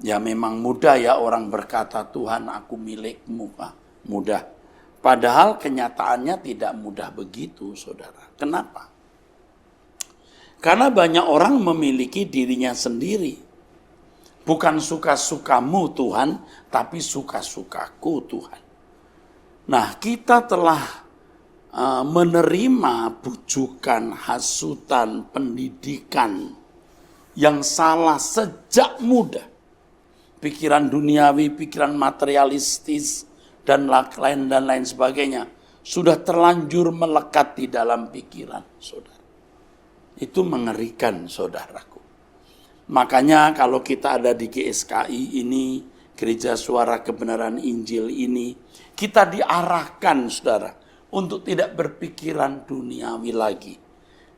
Ya memang mudah ya orang berkata, Tuhan aku milikmu. Mudah. Padahal kenyataannya tidak mudah begitu, saudara. Kenapa? Karena banyak orang memiliki dirinya sendiri. Bukan suka-sukamu Tuhan, tapi suka-sukaku Tuhan. Nah, kita telah menerima bujukan, hasutan, pendidikan yang salah sejak muda. Pikiran duniawi, pikiran materialistis, dan lain sebagainya sudah terlanjur melekat di dalam pikiran saudara. Itu mengerikan saudaraku. Makanya kalau kita ada di GSKI ini, Gereja Suara Kebenaran Injil ini, kita diarahkan saudara untuk tidak berpikiran duniawi lagi.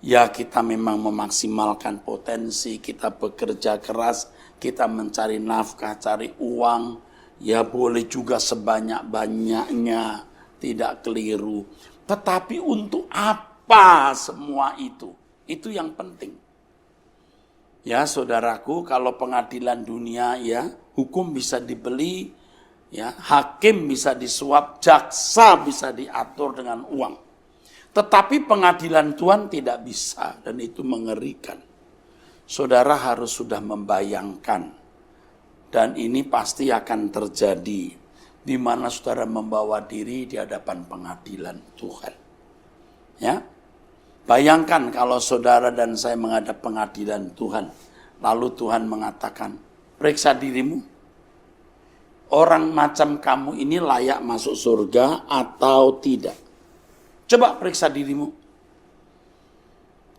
Ya kita memang memaksimalkan potensi, kita bekerja keras, kita mencari nafkah, cari uang, ya boleh juga sebanyak-banyaknya, tidak keliru. Tetapi untuk apa semua itu? Itu yang penting. Ya saudaraku, kalau pengadilan dunia ya, hukum bisa dibeli, ya hakim bisa disuap, jaksa bisa diatur dengan uang. Tetapi pengadilan Tuhan tidak bisa, dan itu mengerikan. Saudara harus sudah membayangkan. Dan ini pasti akan terjadi di mana saudara membawa diri di hadapan pengadilan Tuhan. Ya, bayangkan kalau saudara dan saya menghadap pengadilan Tuhan, lalu Tuhan mengatakan, periksa dirimu. Orang macam kamu ini layak masuk surga atau tidak? Coba periksa dirimu.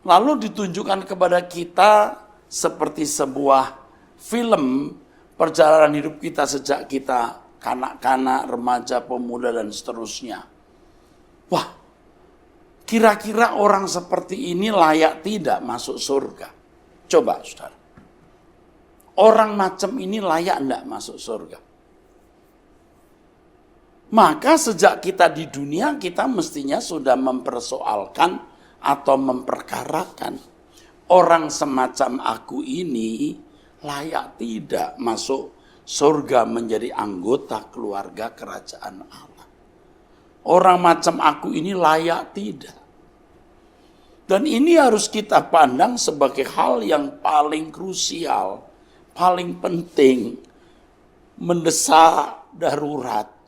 Lalu ditunjukkan kepada kita seperti sebuah film perjalanan hidup kita sejak kita kanak-kanak, remaja, pemuda, dan seterusnya. Wah, kira-kira orang seperti ini layak tidak masuk surga? Coba, saudara. Orang macam ini layak enggak masuk surga? Maka sejak kita di dunia, kita mestinya sudah mempersoalkan atau memperkarakan. Orang semacam aku ini layak tidak masuk surga menjadi anggota keluarga kerajaan Allah. Orang macam aku ini layak tidak. Dan ini harus kita pandang sebagai hal yang paling krusial, paling penting, mendesak, darurat.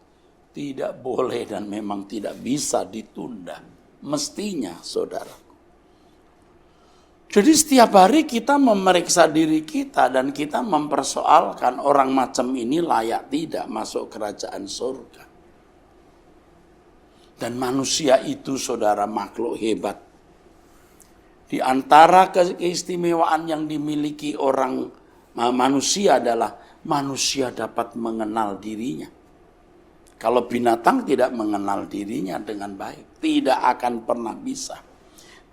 Tidak boleh dan memang tidak bisa ditunda. Mestinya, saudara. Jadi setiap hari kita memeriksa diri kita dan kita mempersoalkan orang macam ini layak tidak masuk kerajaan surga. Dan manusia itu saudara makhluk hebat. Di antara keistimewaan yang dimiliki orang manusia adalah manusia dapat mengenal dirinya. Kalau binatang tidak mengenal dirinya dengan baik, tidak akan pernah bisa.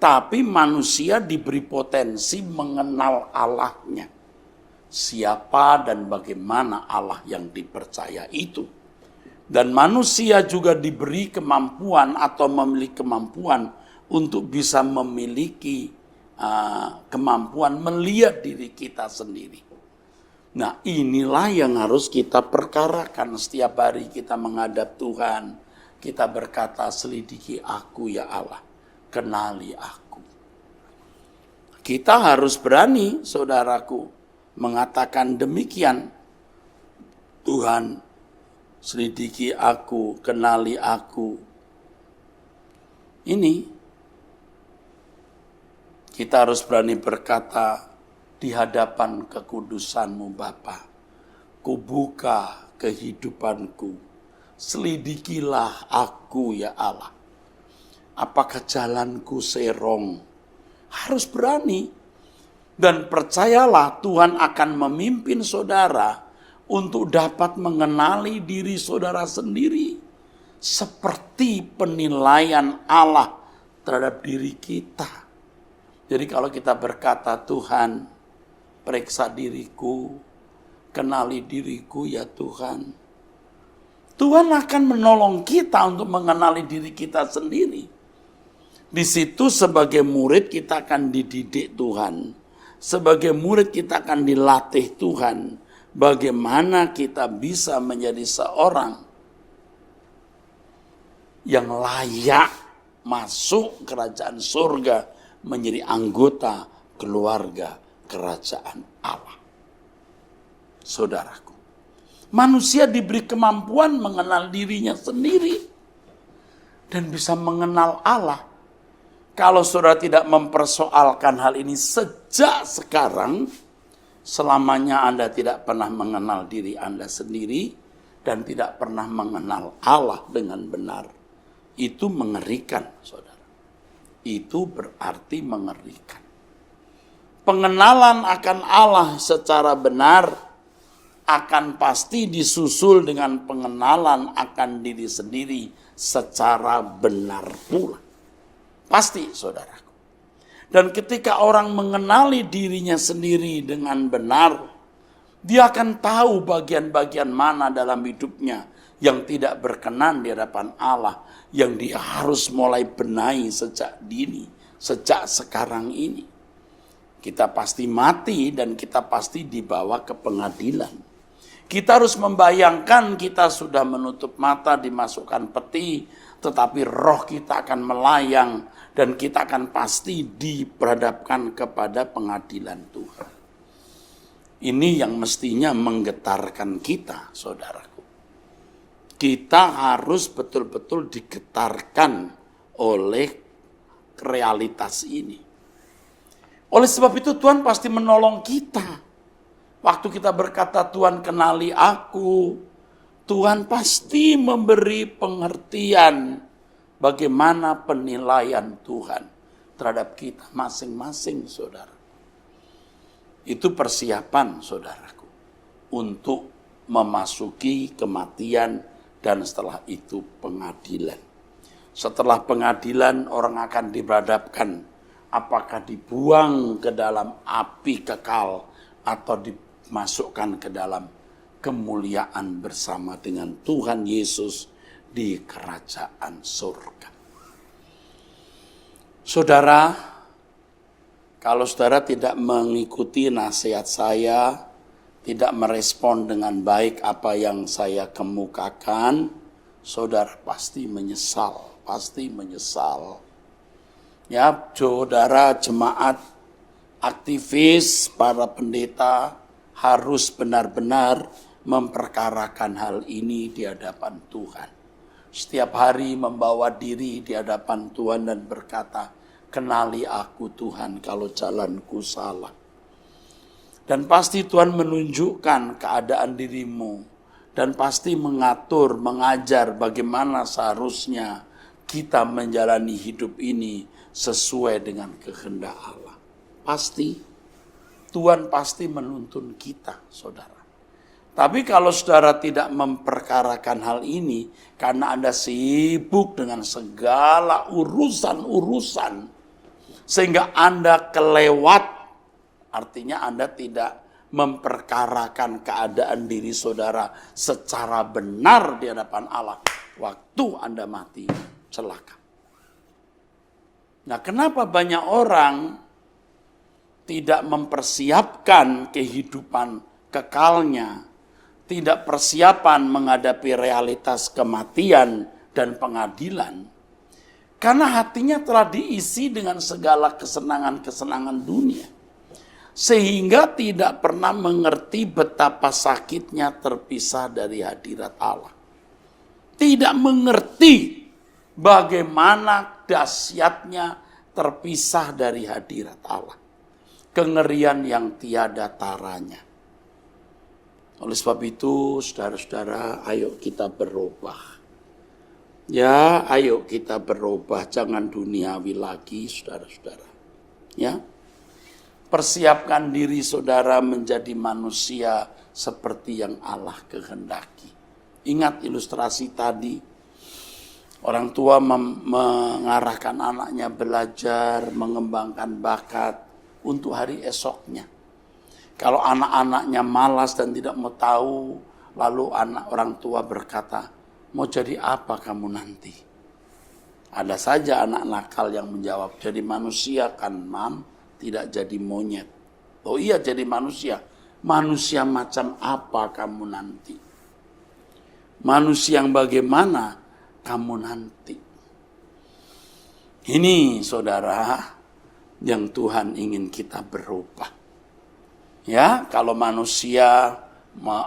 Tapi manusia diberi potensi mengenal Allahnya. Siapa dan bagaimana Allah yang dipercaya itu. Dan manusia juga diberi kemampuan atau memiliki kemampuan untuk bisa memiliki kemampuan melihat diri kita sendiri. Nah, inilah yang harus kita perkarakan setiap hari kita menghadap Tuhan. Kita berkata, selidiki aku ya Allah, kenali aku. Kita harus berani, saudaraku, mengatakan demikian. Tuhan, selidiki aku, kenali aku. Ini kita harus berani berkata, di hadapan kekudusan-Mu Bapa, kubuka kehidupanku, selidikilah aku ya Allah. Apakah jalanku serong? Harus berani. Dan percayalah Tuhan akan memimpin saudara untuk dapat mengenali diri saudara sendiri. Seperti penilaian Allah terhadap diri kita. Jadi kalau kita berkata, Tuhan, periksa diriku, kenali diriku ya Tuhan. Tuhan akan menolong kita untuk mengenali diri kita sendiri. Di situ sebagai murid kita akan dididik Tuhan. Sebagai murid kita akan dilatih Tuhan. Bagaimana kita bisa menjadi seorang yang layak masuk kerajaan surga, menjadi anggota keluarga kerajaan Allah. Saudaraku, manusia diberi kemampuan mengenal dirinya sendiri dan bisa mengenal Allah. Kalau saudara tidak mempersoalkan hal ini sejak sekarang, selamanya Anda tidak pernah mengenal diri Anda sendiri dan tidak pernah mengenal Allah dengan benar. Itu mengerikan, saudara. Itu berarti mengerikan. Pengenalan akan Allah secara benar akan pasti disusul dengan pengenalan akan diri sendiri secara benar pula. Pasti, saudaraku. Dan ketika orang mengenali dirinya sendiri dengan benar, dia akan tahu bagian-bagian mana dalam hidupnya yang tidak berkenan di hadapan Allah, yang dia harus mulai benahi sejak dini, sejak sekarang ini. Kita pasti mati dan kita pasti dibawa ke pengadilan. Kita harus membayangkan kita sudah menutup mata, dimasukkan peti, tetapi roh kita akan melayang dan kita akan pasti diperhadapkan kepada pengadilan Tuhan. Ini yang mestinya menggetarkan kita, saudaraku. Kita harus betul-betul digetarkan oleh realitas ini. Oleh sebab itu Tuhan pasti menolong kita. Waktu kita berkata, Tuhan kenali aku, Tuhan pasti memberi pengertian bagaimana penilaian Tuhan terhadap kita masing-masing, saudara. Itu persiapan, saudaraku, untuk memasuki kematian dan setelah itu pengadilan. Setelah pengadilan orang akan diberhadapkan, apakah dibuang ke dalam api kekal atau dimasukkan ke dalam kemuliaan bersama dengan Tuhan Yesus di kerajaan surga. Saudara, kalau saudara tidak mengikuti nasihat saya, tidak merespon dengan baik apa yang saya kemukakan, saudara pasti menyesal, Ya, saudara jemaat, aktivis, para pendeta harus benar-benar memperkarakan hal ini di hadapan Tuhan. Setiap hari membawa diri di hadapan Tuhan dan berkata, kenali aku Tuhan kalau jalanku salah. Dan pasti Tuhan menunjukkan keadaan dirimu. Dan pasti mengatur, mengajar bagaimana seharusnya kita menjalani hidup ini sesuai dengan kehendak Allah. Pasti, Tuhan pasti menuntun kita, saudara. Tapi kalau saudara tidak memperkarakan hal ini, karena Anda sibuk dengan segala urusan-urusan, Sehingga Anda kelewat, artinya Anda tidak memperkarakan keadaan diri saudara secara benar di hadapan Allah. Waktu Anda mati, celaka. Nah, kenapa banyak orang tidak mempersiapkan kehidupan kekalnya, tidak persiapan menghadapi realitas kematian dan pengadilan? Karena hatinya telah diisi dengan segala kesenangan-kesenangan dunia. Sehingga tidak pernah mengerti betapa sakitnya terpisah dari hadirat Allah. Tidak mengerti bagaimana dahsyatnya terpisah dari hadirat Allah. Kengerian yang tiada taranya. Oleh sebab itu, saudara-saudara, ayo kita berubah. Ya, ayo kita berubah, jangan duniawi lagi, saudara-saudara. Ya, persiapkan diri saudara menjadi manusia seperti yang Allah kehendaki. Ingat ilustrasi tadi, orang tua mengarahkan anaknya belajar, mengembangkan bakat untuk hari esoknya. Kalau anak-anaknya malas dan tidak mau tahu, lalu orang tua berkata, mau jadi apa kamu nanti? Ada saja anak nakal yang menjawab, jadi manusia kan, Mam, tidak jadi monyet. Oh iya, jadi manusia. Manusia macam apa kamu nanti? Manusia yang bagaimana kamu nanti? Ini saudara yang Tuhan ingin kita berubah. Ya, kalau manusia,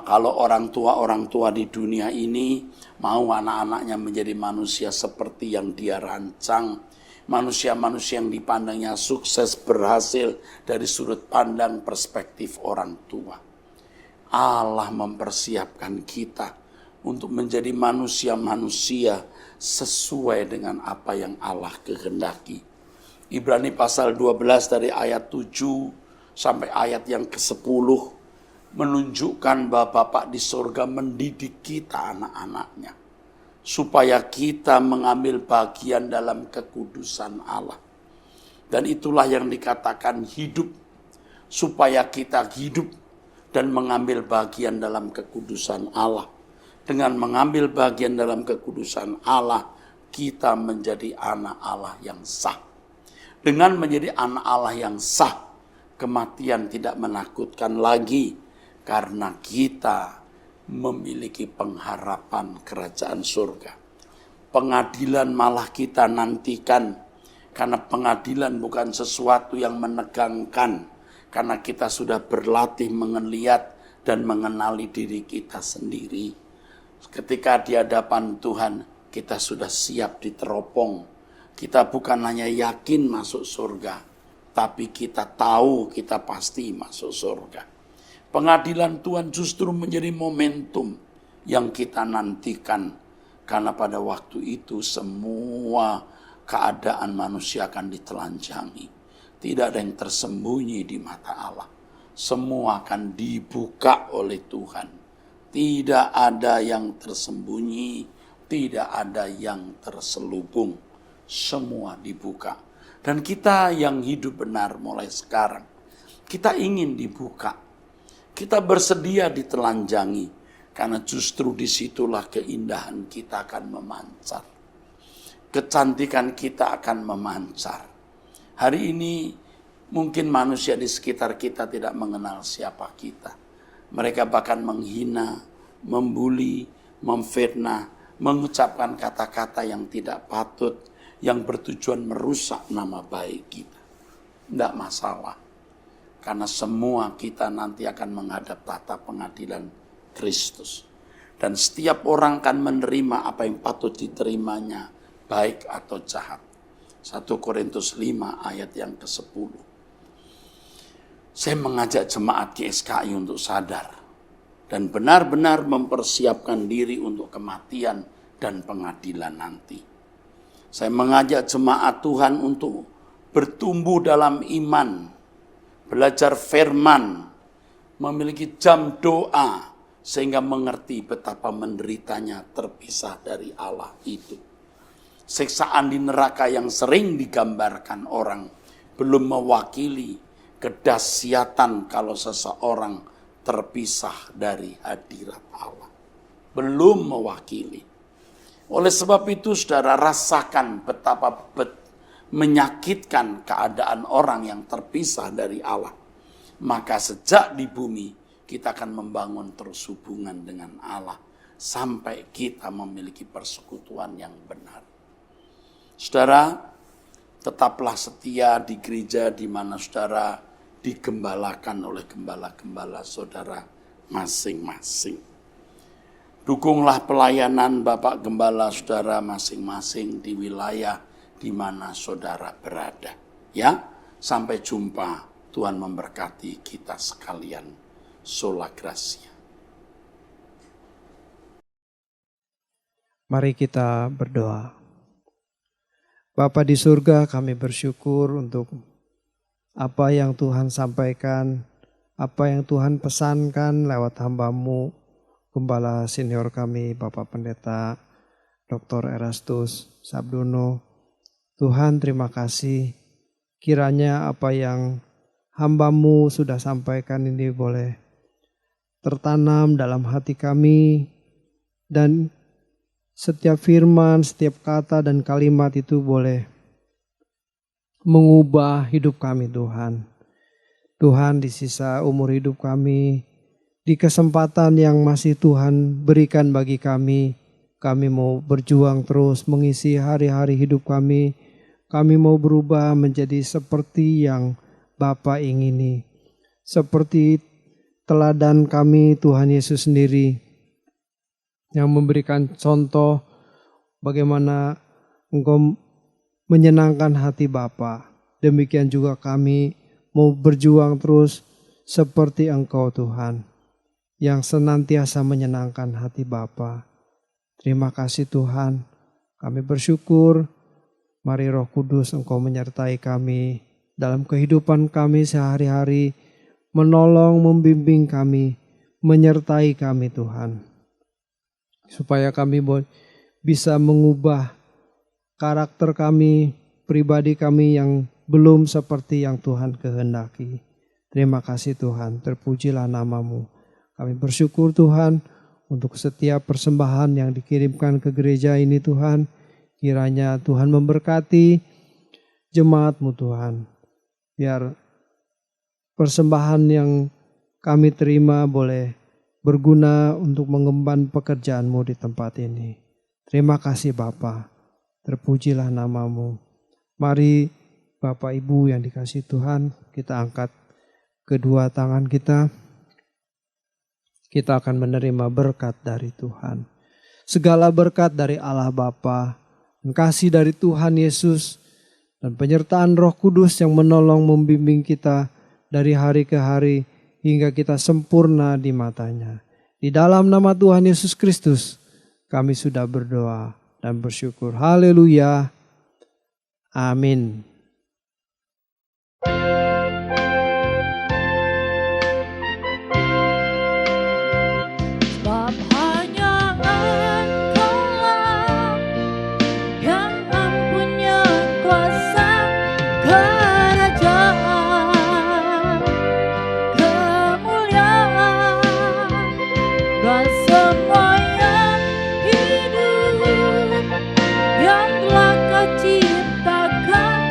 kalau orang tua di dunia ini mau anak-anaknya menjadi manusia seperti yang dia rancang, manusia-manusia yang dipandangnya sukses, berhasil dari sudut pandang perspektif orang tua. Allah mempersiapkan kita untuk menjadi manusia-manusia sesuai dengan apa yang Allah kehendaki. Ibrani pasal 12 dari ayat 7 sampai ayat yang ke-10 menunjukkan bahwa Bapa di surga mendidik kita anak-anaknya supaya kita mengambil bagian dalam kekudusan Allah. Dan itulah yang dikatakan hidup, supaya kita hidup dan mengambil bagian dalam kekudusan Allah. Dengan mengambil bagian dalam kekudusan Allah, kita menjadi anak Allah yang sah. Dengan menjadi anak Allah yang sah, kematian tidak menakutkan lagi, karena kita memiliki pengharapan kerajaan surga. Pengadilan malah kita nantikan, karena pengadilan bukan sesuatu yang menegangkan, karena kita sudah berlatih melihat dan mengenali diri kita sendiri. Ketika di hadapan Tuhan, kita sudah siap diteropong. Kita bukan hanya yakin masuk surga, tapi kita tahu kita pasti masuk surga. Pengadilan Tuhan justru menjadi momentum yang kita nantikan. Karena pada waktu itu semua keadaan manusia akan ditelanjangi. Tidak ada yang tersembunyi di mata Allah. Semua akan dibuka oleh Tuhan. Tidak ada yang tersembunyi, tidak ada yang terselubung. Semua dibuka. Dan kita yang hidup benar mulai sekarang, kita ingin dibuka. Kita bersedia ditelanjangi, karena justru disitulah keindahan kita akan memancar. Kecantikan kita akan memancar. Hari ini mungkin manusia di sekitar kita tidak mengenal siapa kita. Mereka bahkan menghina, membuli, memfitnah, mengucapkan kata-kata yang tidak patut, yang bertujuan merusak nama baik kita. Tidak masalah. Karena semua kita nanti akan menghadap tahta pengadilan Kristus. Dan setiap orang akan menerima apa yang patut diterimanya, baik atau jahat. 1 Korintus 5 ayat yang ke-10. Saya mengajak jemaat GSKI untuk sadar dan benar-benar mempersiapkan diri untuk kematian dan pengadilan nanti. Saya mengajak jemaat Tuhan untuk bertumbuh dalam iman, belajar firman, memiliki jam doa, sehingga mengerti betapa menderitanya terpisah dari Allah itu. Siksaan di neraka yang sering digambarkan orang belum mewakili kedahsyatan kalau seseorang terpisah dari hadirat Allah. Belum mewakili. Oleh sebab itu saudara rasakan betapa menyakitkan keadaan orang yang terpisah dari Allah. Maka sejak di bumi kita akan membangun terus hubungan dengan Allah sampai kita memiliki persekutuan yang benar. Saudara, tetaplah setia di gereja di mana saudara digembalakan oleh gembala-gembala saudara masing-masing. Dukunglah pelayanan Bapak Gembala saudara masing-masing di wilayah di mana saudara berada. Ya, sampai jumpa. Tuhan memberkati kita sekalian. Sola Gracia. Mari kita berdoa. Bapa di surga, kami bersyukur untuk apa yang Tuhan sampaikan, apa yang Tuhan pesankan lewat hamba-Mu, Gembala senior kami, Bapak Pendeta Dr. Erastus Sabdono. Tuhan, terima kasih. Kiranya apa yang hamba-Mu sudah sampaikan ini boleh tertanam dalam hati kami, dan setiap firman, setiap kata dan kalimat itu boleh mengubah hidup kami Tuhan. Tuhan, di sisa umur hidup kami, di kesempatan yang masih Tuhan berikan bagi kami mau berjuang terus mengisi hari-hari hidup kami. Kami mau berubah menjadi seperti yang Bapa ingini. Seperti teladan kami Tuhan Yesus sendiri yang memberikan contoh bagaimana Engkau menyenangkan hati Bapa. Demikian juga kami mau berjuang terus seperti Engkau Tuhan, yang senantiasa menyenangkan hati Bapa. Terima kasih Tuhan, kami bersyukur. Mari Roh Kudus Engkau menyertai kami dalam kehidupan kami sehari-hari, menolong, membimbing kami, menyertai kami Tuhan. Supaya kami bisa mengubah karakter kami, pribadi kami yang belum seperti yang Tuhan kehendaki. Terima kasih Tuhan, terpujilah nama-Mu. Kami bersyukur Tuhan untuk setiap persembahan yang dikirimkan ke gereja ini Tuhan. Kiranya Tuhan memberkati jemaat-Mu Tuhan. Biar persembahan yang kami terima boleh berguna untuk mengemban pekerjaan-Mu di tempat ini. Terima kasih Bapa, terpujilah nama-Mu. Mari Bapak Ibu yang dikasihi Tuhan, kita angkat kedua tangan kita. Kita akan menerima berkat dari Tuhan. Segala berkat dari Allah Bapa, kasih dari Tuhan Yesus, dan penyertaan Roh Kudus yang menolong membimbing kita dari hari ke hari hingga kita sempurna di matanya. Di dalam nama Tuhan Yesus Kristus, kami sudah berdoa dan bersyukur. Haleluya. Amin. Sebab hanya Engkaulah yang mempunyai kuasa kerajaan, kemuliaan, dan semua yang hidup yang telah Kau ciptakan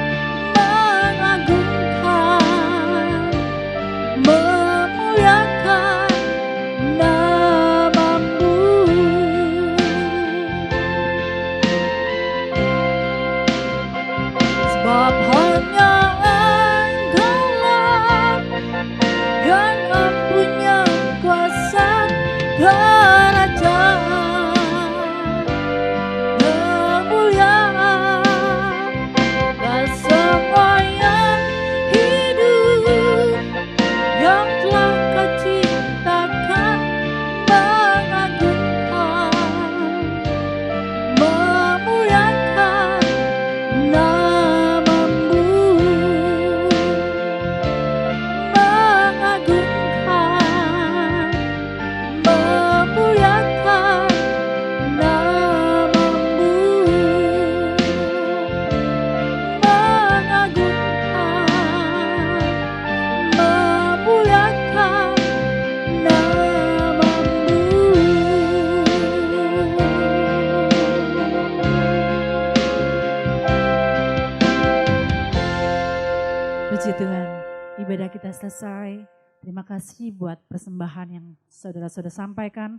selesai. Terima kasih buat persembahan yang saudara-saudara sampaikan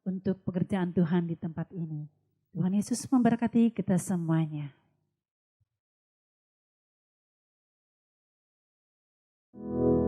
untuk pekerjaan Tuhan di tempat ini. Tuhan Yesus memberkati kita semuanya. Thank you.